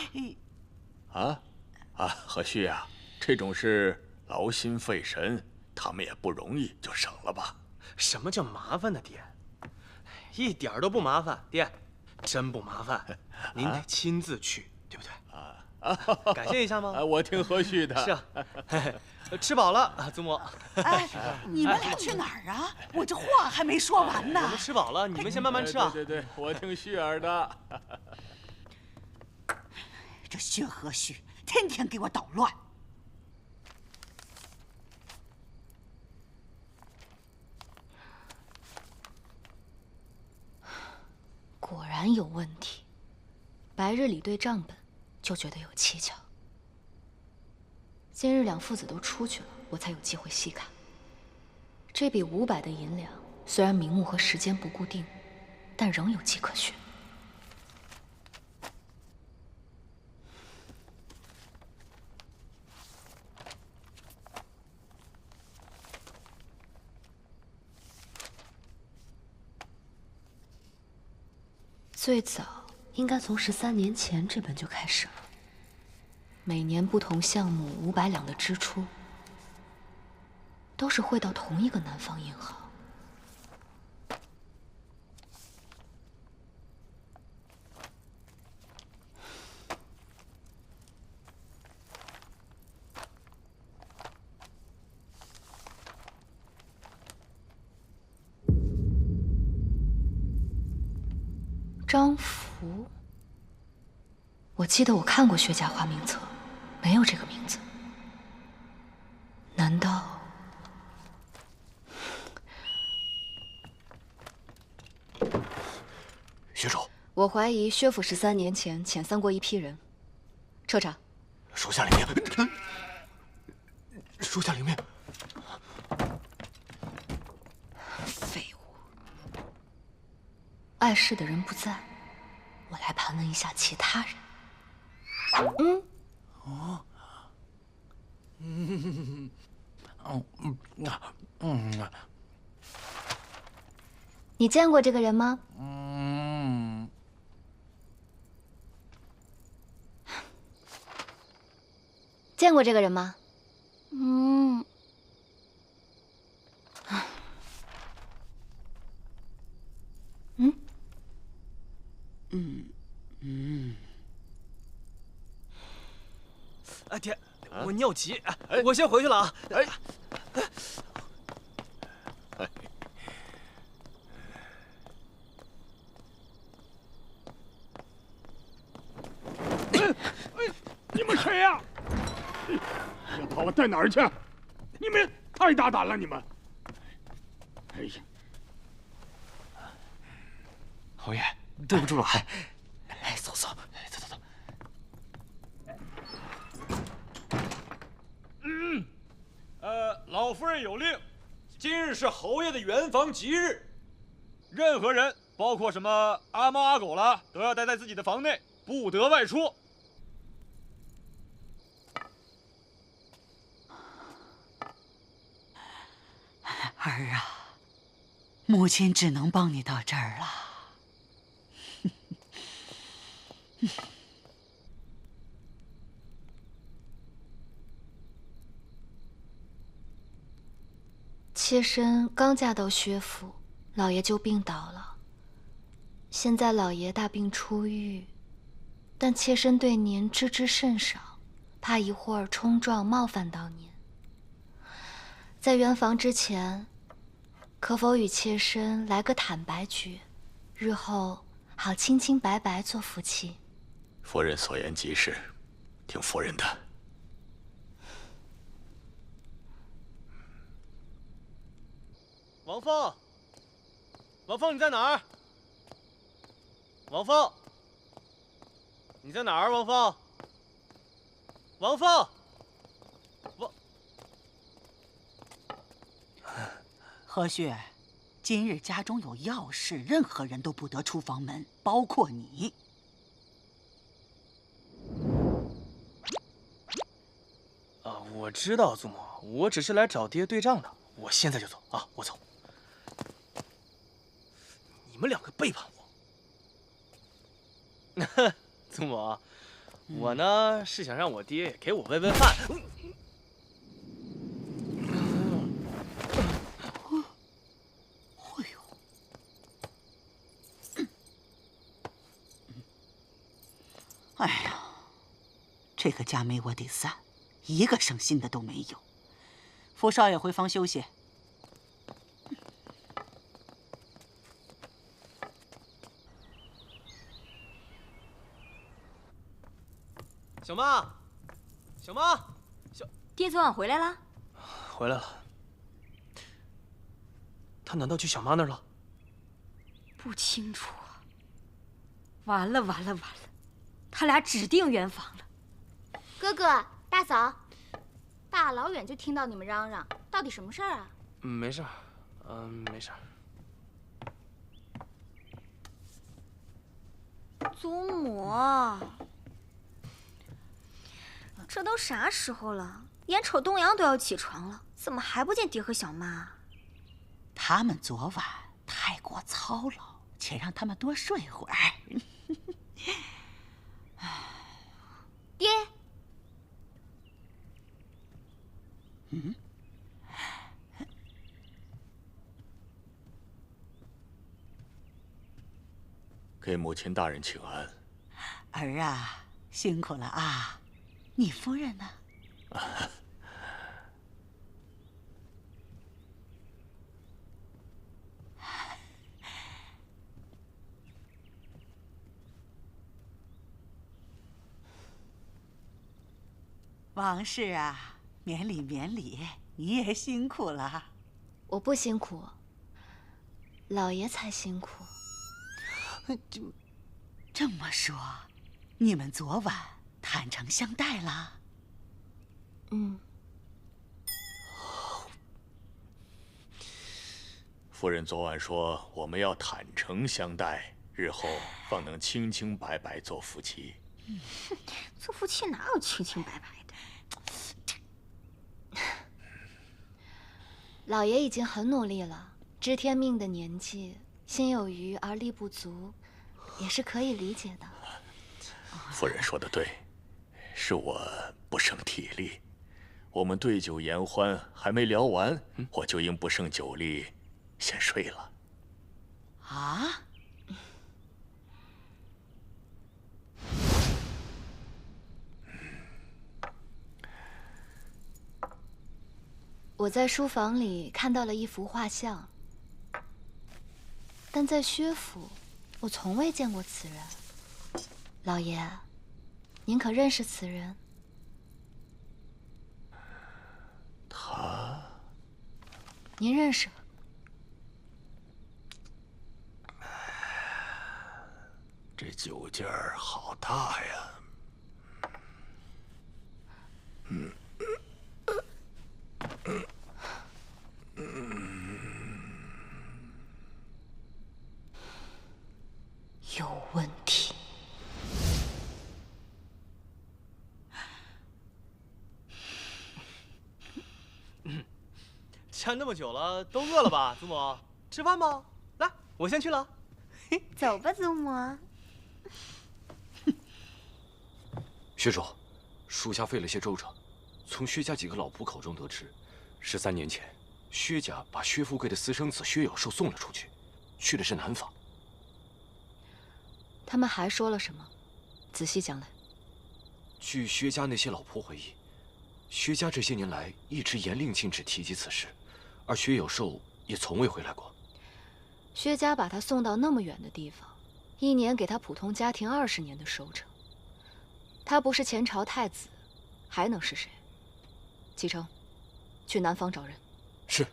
J: 和旭啊，这种事劳心费神，他们也不容易，就省了吧。
C: 什么叫麻烦呢，爹？一点都不麻烦，爹，真不麻烦。您得亲自去，对不对？感谢一下吗？
J: 我听和旭的。
C: 是啊，吃饱了，祖母。
K: 你们俩去哪儿啊？我这话还没说完呢。
C: 我们吃饱了，你们先慢慢吃啊。
J: 对，我听旭儿的。
K: 这薛和旭天天给我捣乱。
B: 果然有问题。白日里对账本就觉得有蹊跷。今日两父子都出去了，我才有机会细看。这笔500的银两，虽然名目和时间不固定，但仍有迹可循。最早应该从13年前这本就开始了。每年不同项目500两的支出，都是汇到同一个南方银行。张福，我记得我看过薛家花名册，没有这个名字。难道？
G: 薛首，
B: 我怀疑薛府13年前遣散过一批人，彻查。
G: 属下领命。
C: 属下领命。
B: 废物！碍事的人不在，我来盘问一下其他人。你见过这个人吗？见过这个人吗？
C: 爹，我尿急，我先回去了啊。
E: 你们谁呀？要把我带哪儿去？你们太大胆了，你们！哎呀，
C: 侯爷，
G: 对不住了。
C: 走走。
I: 老夫人有令，今日是侯爷的圆房吉日，任何人，包括什么阿猫阿狗了，都要待在自己的房内，不得外出。
K: 儿啊，母亲只能帮你到这儿了。
B: 妾身刚嫁到薛府，老爷就病倒了。现在老爷大病初愈，但妾身对您知之甚少，怕一会儿冲撞冒犯到您。在圆房之前，可否与妾身来个坦白局，日后好清清白白做夫妻？
G: 夫人所言极是，听夫人的。
C: 王凤，王凤，你在哪儿？王凤，你在哪儿？王凤，王凤，
K: 何旭，今日家中有要事，任何人都不得出房门，包括你。
C: 我知道，祖母，我只是来找爹对账的。我现在就走啊！我走。你们两个背叛我。祖母，我呢是想让我爹也给我喂喂饭。
K: 哎呀，这个家没我得散，一个省心的都没有。福少爷回房休息。
C: 小妈，小妈，
F: 爹昨晚回来了？
C: 回来了。他难道去小妈那儿了？
F: 不清楚啊。完了完了完了，他俩指定圆房了。
M: 哥哥，大嫂，大老远就听到你们嚷嚷，到底什么事儿啊？
C: 没事儿，没事儿。
F: 祖母，这都啥时候了？眼瞅东阳都要起床了，怎么还不见爹和小妈？
K: 他们昨晚太过操劳，且让他们多睡会儿。
M: 爹。
G: 给母亲大人请安。
K: 儿啊，辛苦了啊！你夫人呢？王氏啊，免礼免礼，你也辛苦了。
B: 我不辛苦，老爷才辛苦。
K: 这么说，你们昨晚坦诚相待了？
B: 嗯。
E: 夫人昨晚说我们要坦诚相待，日后方能清清白白做夫妻。
M: 做夫妻哪有清清白白的？
B: 老爷已经很努力了，知天命的年纪，心有余而力不足，也是可以理解的。
E: 夫人说的对，是我不胜体力。我们对酒言欢还没聊完，我就因不胜酒力先睡了。
K: 啊？
B: 我在书房里看到了一幅画像，但在薛府，我从未见过此人。老爷，您可认识此人？
E: 他，
B: 您认识？
E: 这酒劲儿好大呀！
B: 有问题。
C: 站那么久了，都饿了吧？祖母，吃饭吧。来，我先去了。
F: 走吧，祖母。
G: 薛主，属下费了些周折，从薛家几个老仆口中得知，13年前，薛家把薛富贵的私生子薛有寿送了出去，去的是南方。
B: 他们还说了什么？仔细讲来。
G: 据薛家那些老仆回忆，薛家这些年来一直严令禁止提及此事，而薛有寿也从未回来过。
B: 薛家把他送到那么远的地方，1年给他普通家庭20年的收成。他不是前朝太子，还能是谁？启程，去南方找人。
G: 是。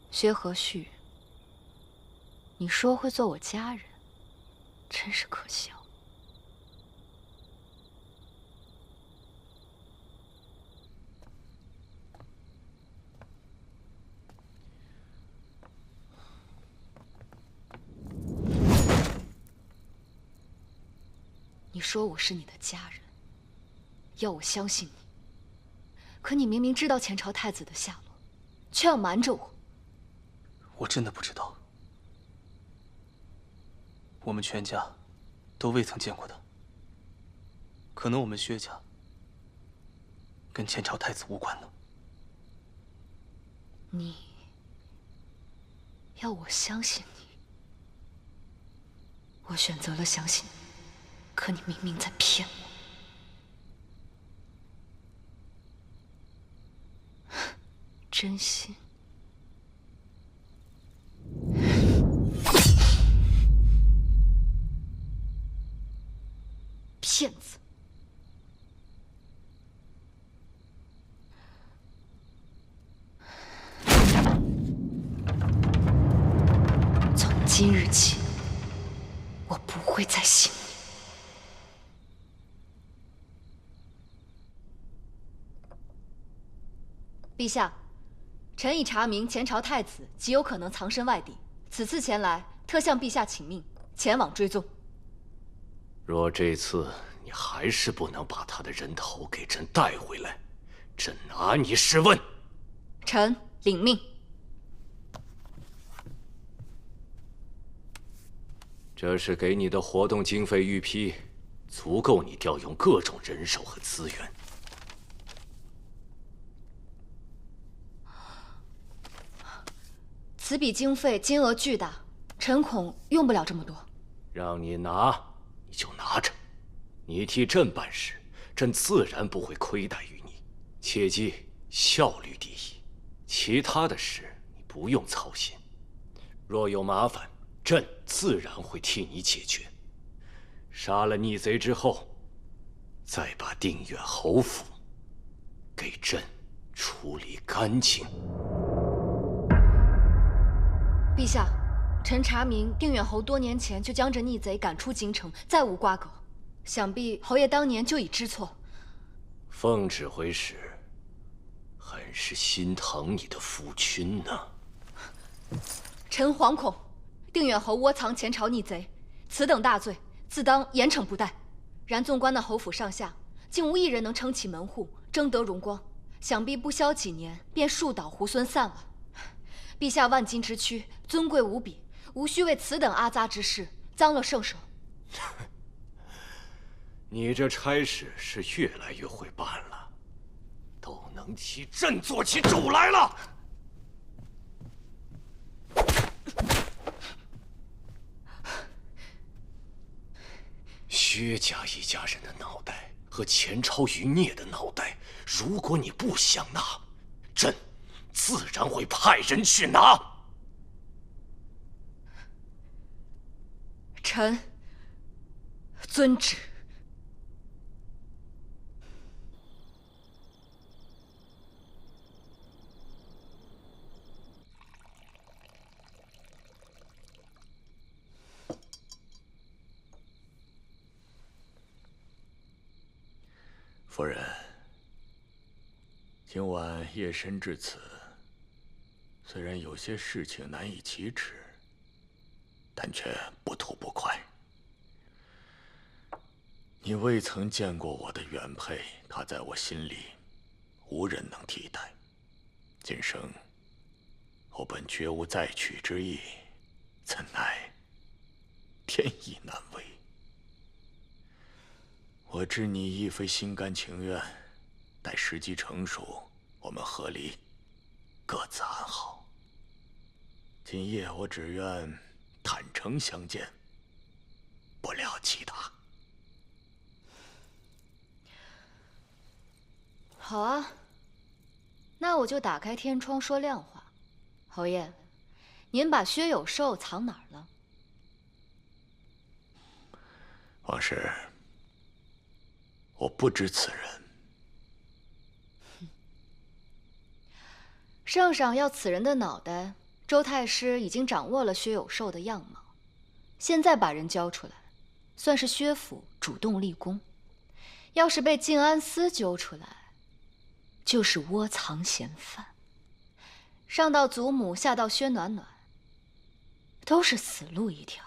B: 薛和煦，你说会做我家人，真是可笑。你说我是你的家人，要我相信你，可你明明知道前朝太子的下落，却要瞒着我。
C: 我真的不知道，我们全家都未曾见过他。可能我们薛家跟前朝太子无关呢。
B: 你要我相信你，我选择了相信你，可你明明在骗我。真心。骗子！从今日起，我不会再信你。陛下，臣已查明前朝太子极有可能藏身外地，此次前来，特向陛下请命，前往追踪。
G: 若这次你还是不能把他的人头给朕带回来，朕拿你试问。
B: 臣领命。
G: 这是给你的活动经费预批，足够你调用各种人手和资源。
B: 此笔经费金额巨大，臣恐用不了这么多。
G: 让你拿，你就拿着。你替朕办事，朕自然不会亏待于你。切记，效率第一，其他的事你不用操心。若有麻烦，朕自然会替你解决。杀了逆贼之后，再把定远侯府给朕处理干净。
B: 陛下，臣查明，定远侯多年前就将这逆贼赶出京城，再无瓜葛。想必侯爷当年就已知错。
G: 凤指挥使很是心疼你的夫君呢。
B: 臣惶恐，定远侯窝藏前朝逆贼，此等大罪，自当严惩不贷。然纵观那侯府上下，竟无一人能撑起门户，争得荣光。想必不消几年，便树倒猢狲散了。陛下万金之躯，尊贵无比，无需为此等阿杂之事脏了圣手。
G: 你这差事是越来越会办了，都能替朕做起主来了。薛家一家人的脑袋和前朝余孽的脑袋，如果你不想拿，朕自然会派人去拿。
B: 臣遵旨。
E: 夫人，今晚夜深至此，虽然有些事情难以启齿，但却不吐不快。你未曾见过我的原配，她在我心里无人能替代。今生我本绝无再娶之意，怎奈天意难违。我知你亦非心甘情愿，待时机成熟，我们和离，各自安好。今夜我只愿坦诚相见，不料其他。
B: 好啊，那我就打开天窗说亮话。侯爷，您把薛有寿藏哪儿了？
E: 王氏，我不知此人。
B: 圣上要此人的脑袋，周太师已经掌握了薛有寿的样貌，现在把人交出来，算是薛府主动立功。要是被静安司揪出来，就是窝藏嫌犯。上到祖母，下到薛暖暖，都是死路一条。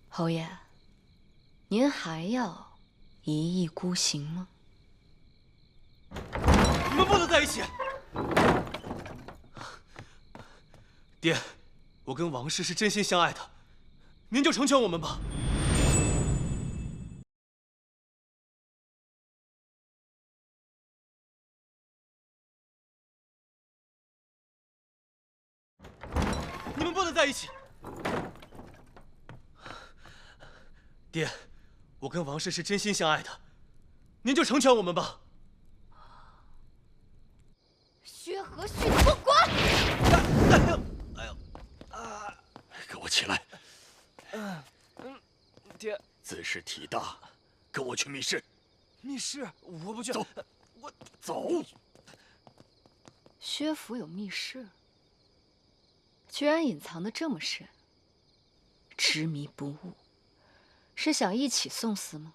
B: 侯爷，您还要一意孤行吗？
C: 你们不能在一起！爹，我跟王氏是真心相爱的，您就成全我们吧。你们不能在一起！爹，我跟王氏是真心相爱的，您就成全我们吧。
B: 薛和旭，你给我滚！
C: 哎呦，啊！
E: 给我起来！
C: 爹，
E: 姿势体大，跟我去密室。
C: 密室？我不去。
E: 走，
C: 我
E: 走。
B: 薛府有密室，居然隐藏得这么深，执迷不悟。是想一起送死吗？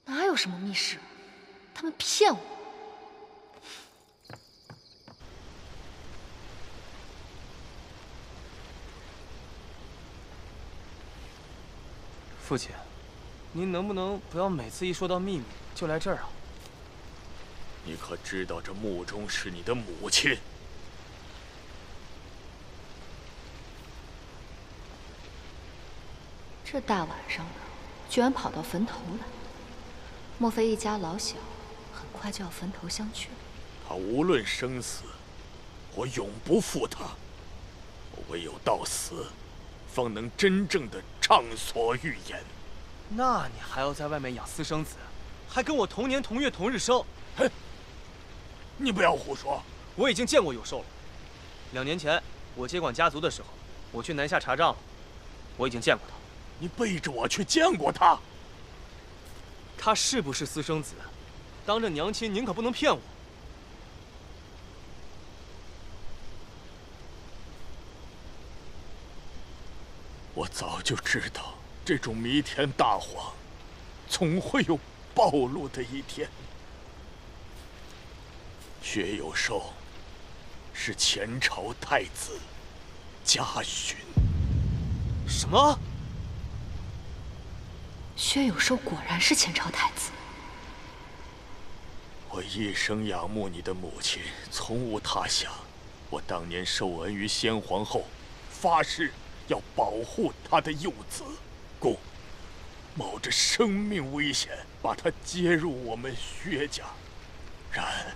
B: 哪有什么密室？他们骗我！
C: 父亲，您能不能不要每次一说到秘密就来这儿啊？
E: 你可知道这墓中是你的母亲？
B: 这大晚上的，居然跑到坟头来，莫非一家老小很快就要分头相去了？
E: 他无论生死，我永不负他。我唯有到死，方能真正的畅所欲言。
C: 那你还要在外面养私生子，还跟我同年同月同日生？
E: 哼！你不要胡说！
C: 我已经见过有寿了。2年前我接管家族的时候，我去南下查账了，我已经见过他。
E: 你背着我去见过他？
C: 他是不是私生子？当着娘亲，您可不能骗我。
E: 我早就知道这种弥天大谎，总会有暴露的一天。薛有寿是前朝太子家训。
C: 什么？
B: 薛有寿果然是前朝太子。
E: 我一生仰慕你的母亲，从无他想。我当年受恩于先皇后，发誓要保护她的幼子，故冒着生命危险把她接入我们薛家。然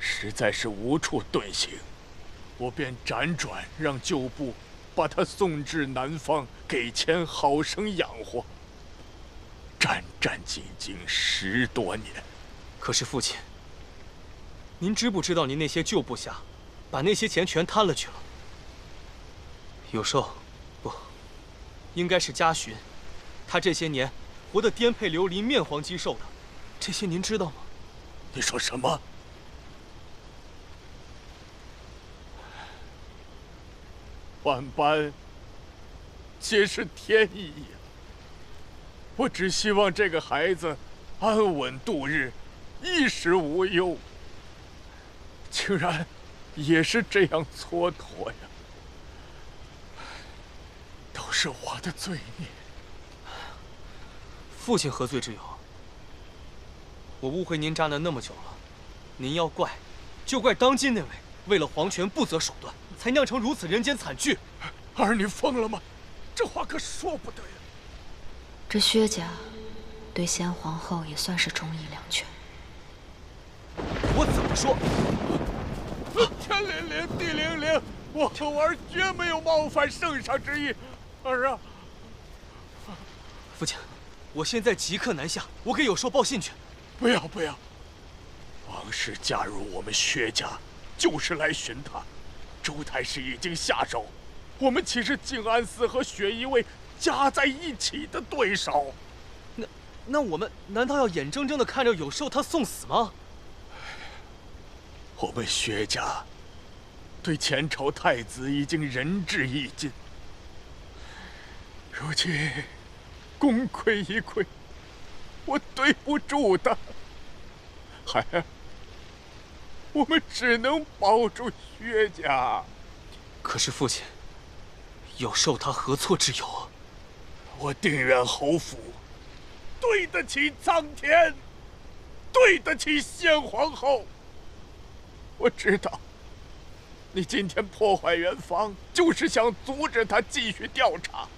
E: 实在是无处遁形，我便辗转让旧部把她送至南方，给钱好生养活。战战兢兢10多年。
C: 可是父亲，您知不知道您那些旧部下，把那些钱全贪了去了？有寿，不，应该是家训。他这些年活得颠沛流离、面黄肌瘦的，这些您知道吗？
E: 你说什么？万般皆是天意呀！我只希望这个孩子安稳度日，衣食无忧。竟然也是这样蹉跎呀！都是我的罪孽。
C: 父亲何罪之有？我误会您渣男那么久了，您要怪，就怪当今那位为了皇权不择手段，才酿成如此人间惨剧。
E: 儿女疯了吗？这话可说不得呀！
B: 这薛家对先皇后也算是忠义两全。
C: 我怎么说？
E: 天灵灵，地灵灵，我和我儿绝没有冒犯圣上之意。儿啊！
C: 父亲，我现在即刻南下，我给有寿报信去。
E: 不要不要！王氏加入我们薛家，就是来寻他。周太师已经下手，我们岂是静安寺和雪衣卫加在一起的对手？
C: 那我们难道要眼睁睁地看着有寿他送死吗？
E: 我们薛家对前朝太子已经仁至义尽，如今功亏一篑，我对不住他。孩儿，我们只能保住薛家。
C: 可是父亲，有寿他何错之有啊？
E: 我定远侯府对得起苍天，对得起先皇后。我知道，你今天破坏园房，就是想阻止他继续调查。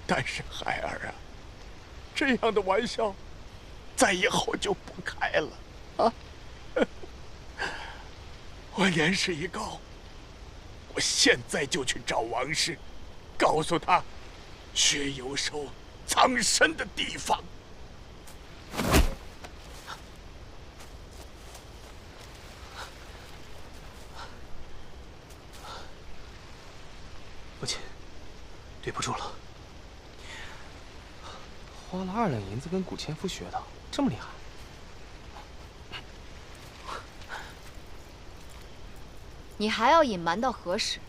E: 但是孩儿啊，这样的玩笑，在以后就不开了啊！我年事已高，我现在就去找王氏，告诉他薛有寿藏身的地方。
C: 父亲，对不住了。花了2两银子跟古千夫学的，这么厉害。
B: 你还要隐瞒到何时？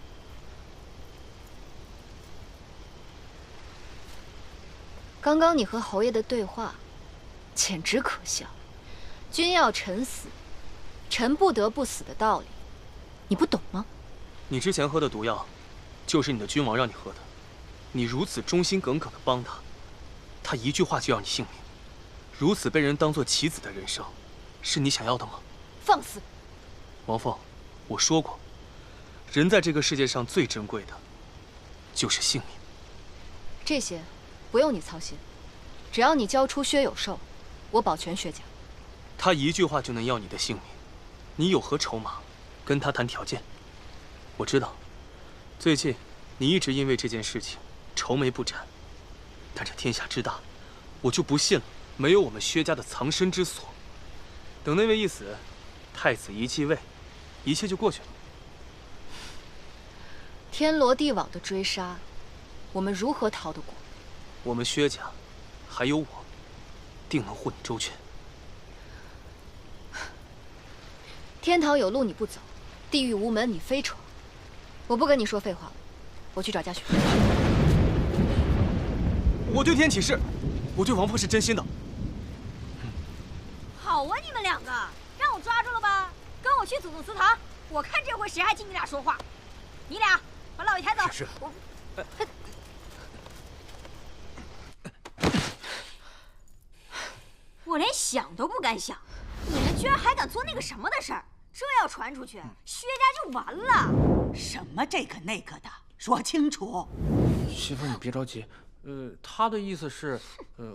B: 刚刚你和侯爷的对话，简直可笑。君要臣死，臣不得不死的道理，你不懂吗？
C: 你之前喝的毒药，就是你的君王让你喝的。你如此忠心耿耿地帮他，他一句话就要你性命，如此被人当作棋子的人生，是你想要的吗？
B: 放肆！
C: 王凤，我说过，人在这个世界上最珍贵的，就是性命。
B: 这些不用你操心，只要你交出薛有寿，我保全薛家。
C: 他一句话就能要你的性命，你有何筹码，跟他谈条件。我知道，最近你一直因为这件事情愁眉不展，但这天下之大，我就不信了，没有我们薛家的藏身之所。等那位一死，太子一继位，一切就过去了。
B: 天罗地网的追杀，我们如何逃得过？
C: 我们薛家，还有我，定能护你周全。
B: 天堂有路你不走，地狱无门你非闯。我不跟你说废话了，我去找嘉许。
C: 我对天起誓，我对王凤是真心的。
F: 好啊，你们两个，让我抓住了吧？跟我去祖宗祠堂，我看这回谁还听你俩说话。你俩把老爷抬走。
E: 是。
F: 我连想都不敢想，你们居然还敢做那个什么的事儿！这要传出去，薛家就完了。
K: 什么这个那个的，说清楚。
L: 媳妇，你别着急。他的意思是，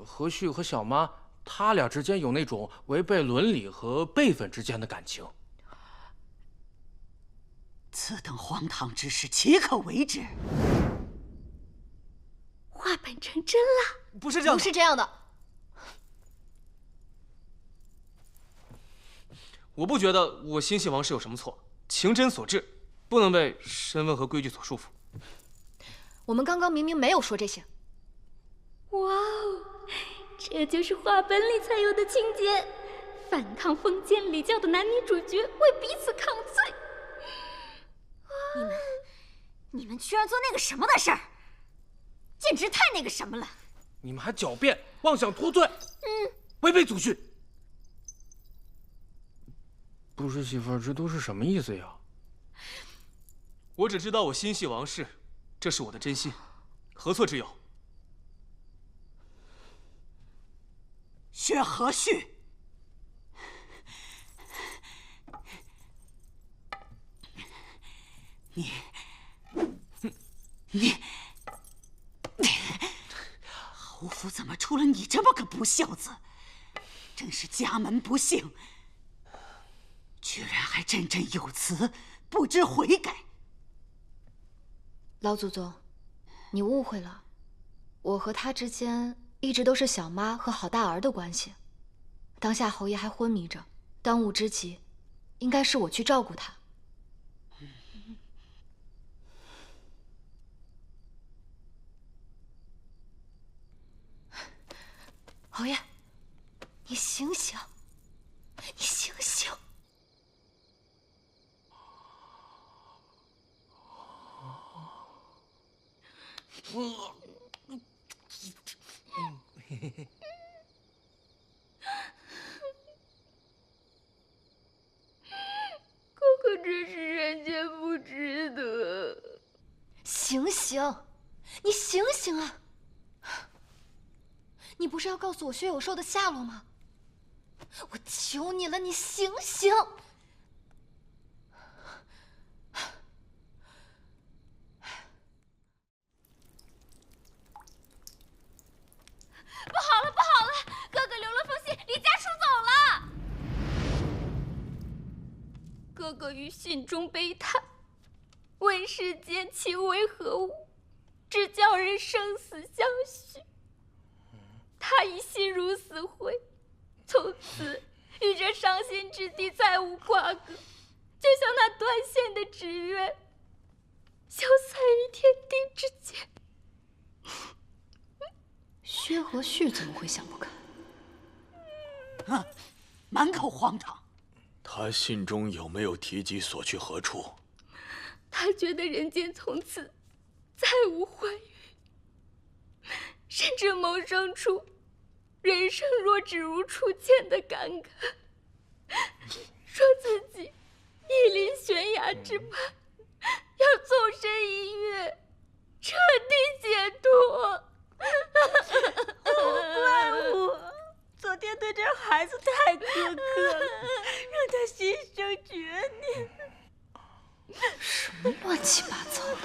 L: 何旭和小妈他俩之间有那种违背伦理和辈分之间的感情。
K: 此等荒唐之事，岂可为之？
F: 话本成真了。
C: 不是这样，
B: 不是这样的。
C: 我不觉得我心系王氏有什么错，情真所至，不能被身份和规矩所束缚。
B: 我们刚刚明明没有说这些。
N: 哇哦，这就是话本里才有的情节，反抗封建礼教的男女主角为彼此抗罪。
F: 你们居然做那个什么的事儿，简直太那个什么了！
L: 你们还狡辩，妄想脱罪，违背祖训。不是媳妇儿，这都是什么意思呀？
C: 我只知道我心系王氏，这是我的真心，何错之有？
K: 薛和旭，你，侯府怎么出了你这么个不孝子？真是家门不幸，居然还振振有词，不知悔改。
B: 老祖宗，你误会了，我和他之间一直都是小妈和好大儿的关系。当下侯爷还昏迷着，当务之急，应该是我去照顾他。侯爷，你醒醒，你醒醒！
N: 哥哥真是人间不值得。
B: 醒醒，你醒醒啊！你不是要告诉我薛有寿的下落吗？我求你了，你醒醒！
N: 不好了，不好了！哥哥留了封信，离家出走了。哥哥于信中悲叹：“问世间情为何物，只叫人生死相许。”他已心如死灰，从此与这伤心之地再无瓜葛，就像那断线的纸鸢，消散于天地之间。
B: 薛和旭怎么会想不开？
K: 满口荒唐。
G: 他信中有没有提及所去何处？
N: 他觉得人间从此再无欢愉，甚至萌生出人生若只如初见的感慨，说自己已临悬崖之畔，要纵身一跃，彻底解脱。
F: 怪我昨天对这孩子太苛刻了，让他心生绝念。
B: 什么乱七八糟的！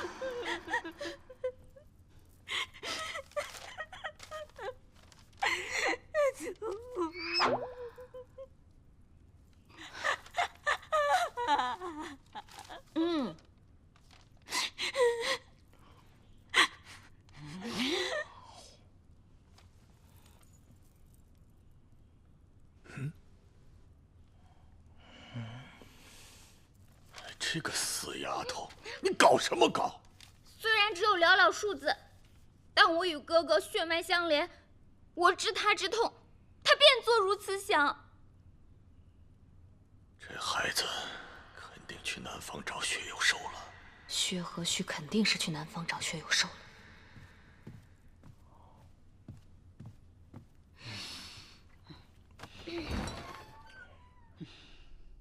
E: 这个死丫头，你搞什么搞？
N: 虽然只有寥寥数字，但我与哥哥血脉相连，我知他之痛，他便作如此想。
E: 这孩子肯定去南方找血友寿了。
B: 薛和旭肯定是去南方找血友寿了。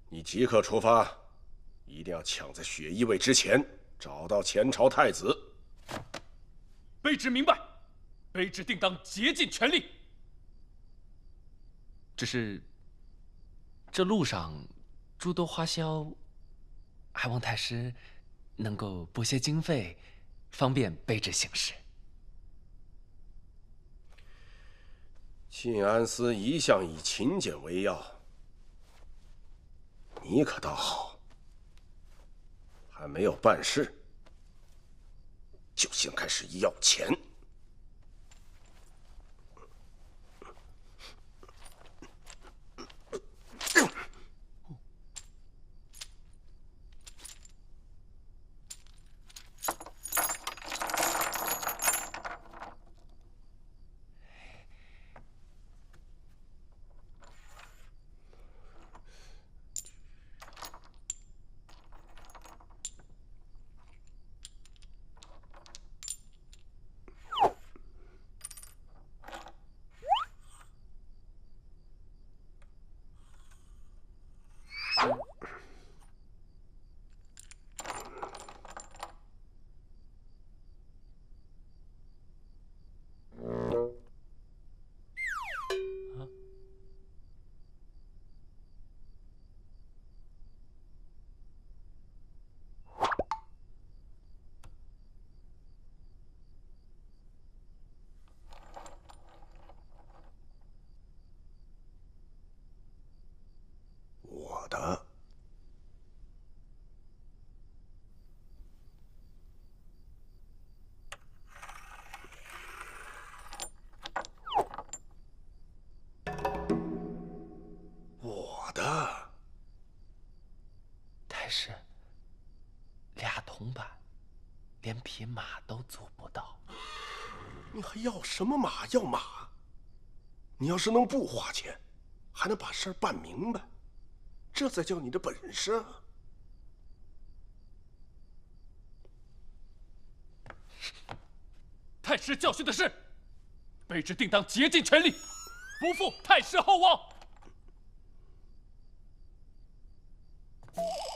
D: 你即刻出发，一定要抢在雪衣卫之前找到前朝太子。
O: 卑职明白，卑职定当竭尽全力。
H: 只是这路上诸多花销，还望太师能够拨些经费，方便卑职行事。
D: 晋安司一向以勤俭为要，你可倒好，还没有办事，就先开始要钱。我的。我的。
H: 太师，俩铜板，连匹马都租不到。
D: 你还要什么马？要马？你要是能不花钱，还能把事儿办明白，这才叫你的本事啊！
O: 太师教训的是，卑职定当竭尽全力，不负太师厚望。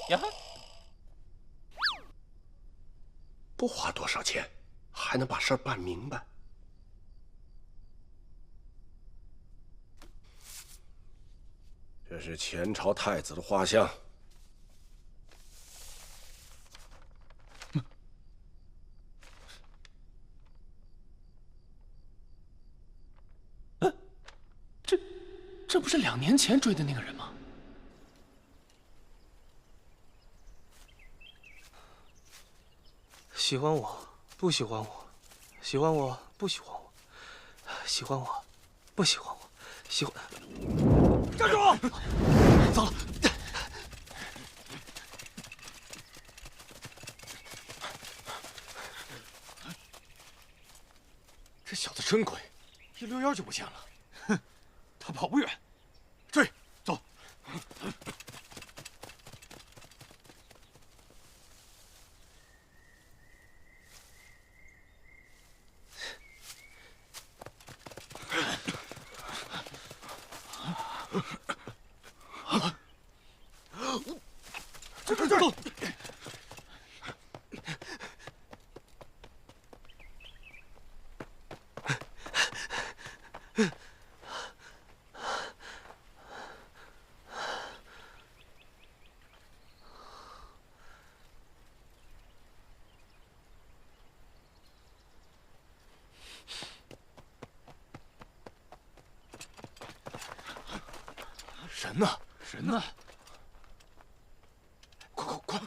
H: 呀，
D: 不花多少钱，还能把事儿办明白。这是前朝太子的画像。
H: 这不是2年前追的那个人吗？
C: 喜欢我，不喜欢我，喜欢我，不喜欢我，喜欢我，不喜欢我，喜欢。
J: 站住！
C: 糟了！
J: 这小子真鬼，一溜烟就不见了。哼，他跑不远，追，走。走。
C: 人呢？
J: 人呢？
C: 快！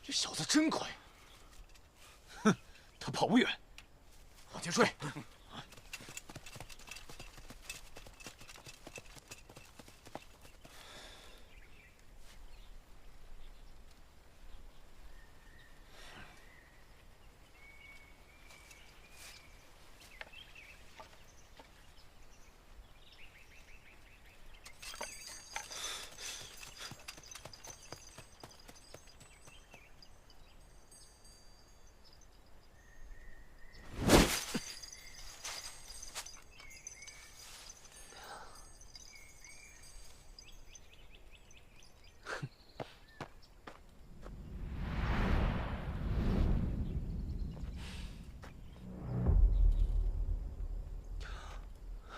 G: 这小子真快！哼，他跑不远，往前追。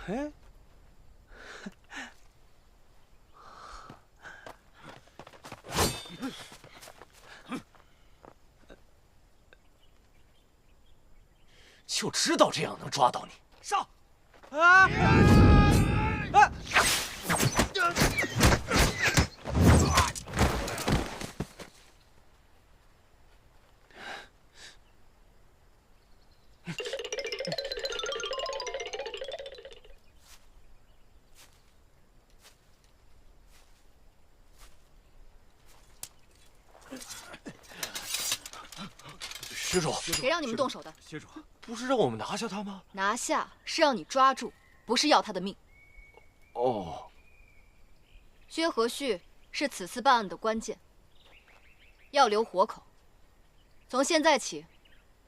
C: 哎，
G: 就知道这样能抓到你。上！
C: 啊！啊！
G: 施主，
B: 谁让你们动手的？
G: 施主，不是让我们拿下他吗？
B: 拿下是让你抓住，不是要他的命。
G: 哦，
B: 薛和旭是此次办案的关键，要留活口。从现在起，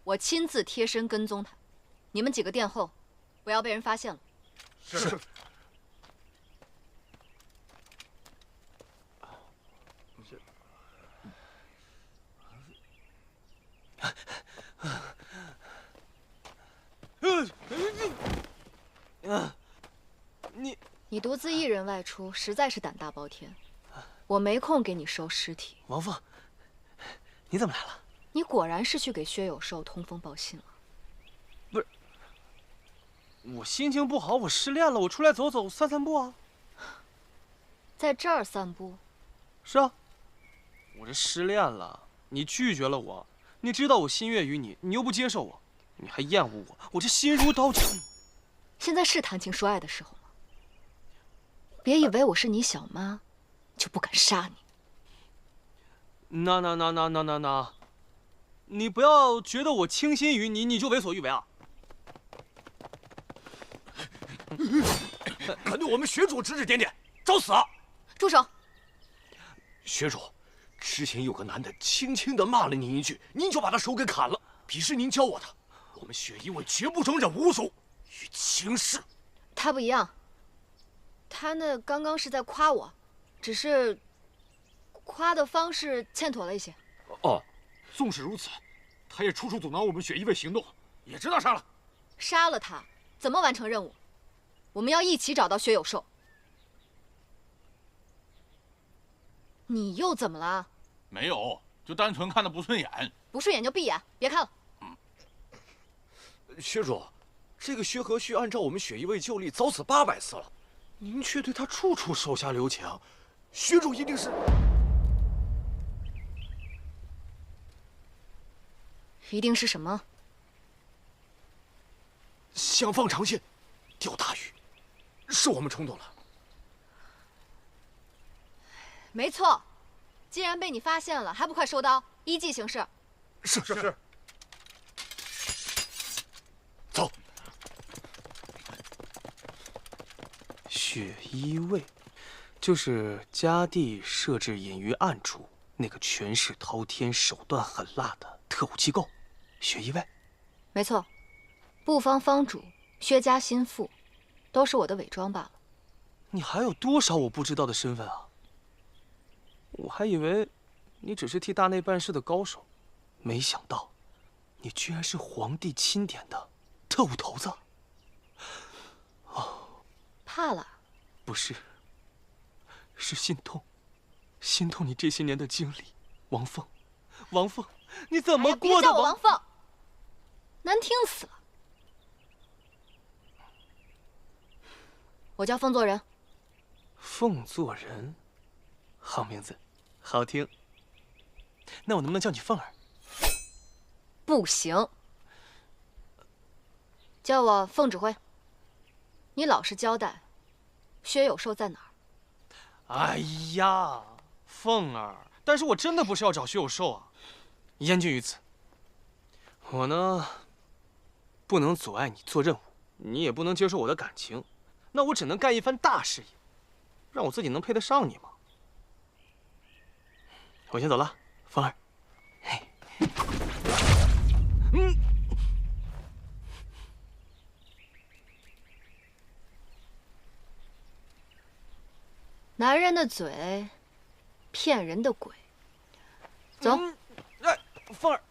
B: 我亲自贴身跟踪他，你们几个殿后，不要被人发现了。
G: 是。
B: 你独自一人外出，实在是胆大包天。我没空给你收尸体。
C: 王凤，你怎么来了？
B: 你果然是去给薛有寿通风报信了。
C: 不是，我心情不好，我失恋了，我出来走走，散散步啊。
B: 在这儿散步？
C: 是啊，我这失恋了，你拒绝了我，你知道我心悦于你，你又不接受我，你还厌恶我，我这心如刀绞。
B: 现在是谈情说爱的时候吗？别以为我是你小妈，就不敢杀你。
C: 那，你不要觉得我倾心于你，你就为所欲为啊！
G: 敢对我们学主指指点点，找死啊！
B: 住手！
G: 学主，之前有个男的轻轻地骂了您一句，您就把他手给砍了。彼时您教我的，我们雪一卫绝不容忍侮辱与轻视。
B: 他不一样，他那刚刚是在夸我，只是夸的方式欠妥了一些。
J: 哦，纵使如此，他也处处阻挠我们雪一卫行动，也知道杀了。
B: 杀了他，怎么完成任务？我们要一起找到薛有寿。你又怎么了？
O: 没有，就单纯看他不顺眼。
B: 不顺眼就闭眼，别看了。
G: 薛主，这个薛和旭按照我们雪一卫旧例早死800次了，您却对他处处手下留情，薛主一定是……
B: 一定是什么？
G: 想放长线，钓大鱼，是我们冲动了。
B: 没错，既然被你发现了，还不快收刀，依计行事。
G: 是。走。
C: 雪一卫，就是嘉帝设置隐于暗处那个权势滔天、手段狠辣的特务机构，雪一卫。
B: 没错，布方方主、薛家心腹，都是我的伪装罢了。
C: 你还有多少我不知道的身份啊？我还以为你只是替大内办事的高手，没想到你居然是皇帝钦点的特务头子。哦，
B: 怕了？
C: 不是，是心痛，心痛你这些年的经历。王凤，王凤，你怎么过的？
B: 别叫我王凤，难听死了。我叫凤作人。
C: 凤做人，好名字，好听。那我能不能叫你凤儿？
B: 不行，叫我凤指挥。你老实交代，薛有寿在哪儿？
C: 哎呀，凤儿，但是我真的不是要找薛有寿啊，言尽于此。我呢，不能阻碍你做任务，你也不能接受我的感情，那我只能干一番大事业，让我自己能配得上你吗？我先走了，凤儿。嘿，
B: 男人的嘴，骗人的鬼。走。
C: 哎，凤儿。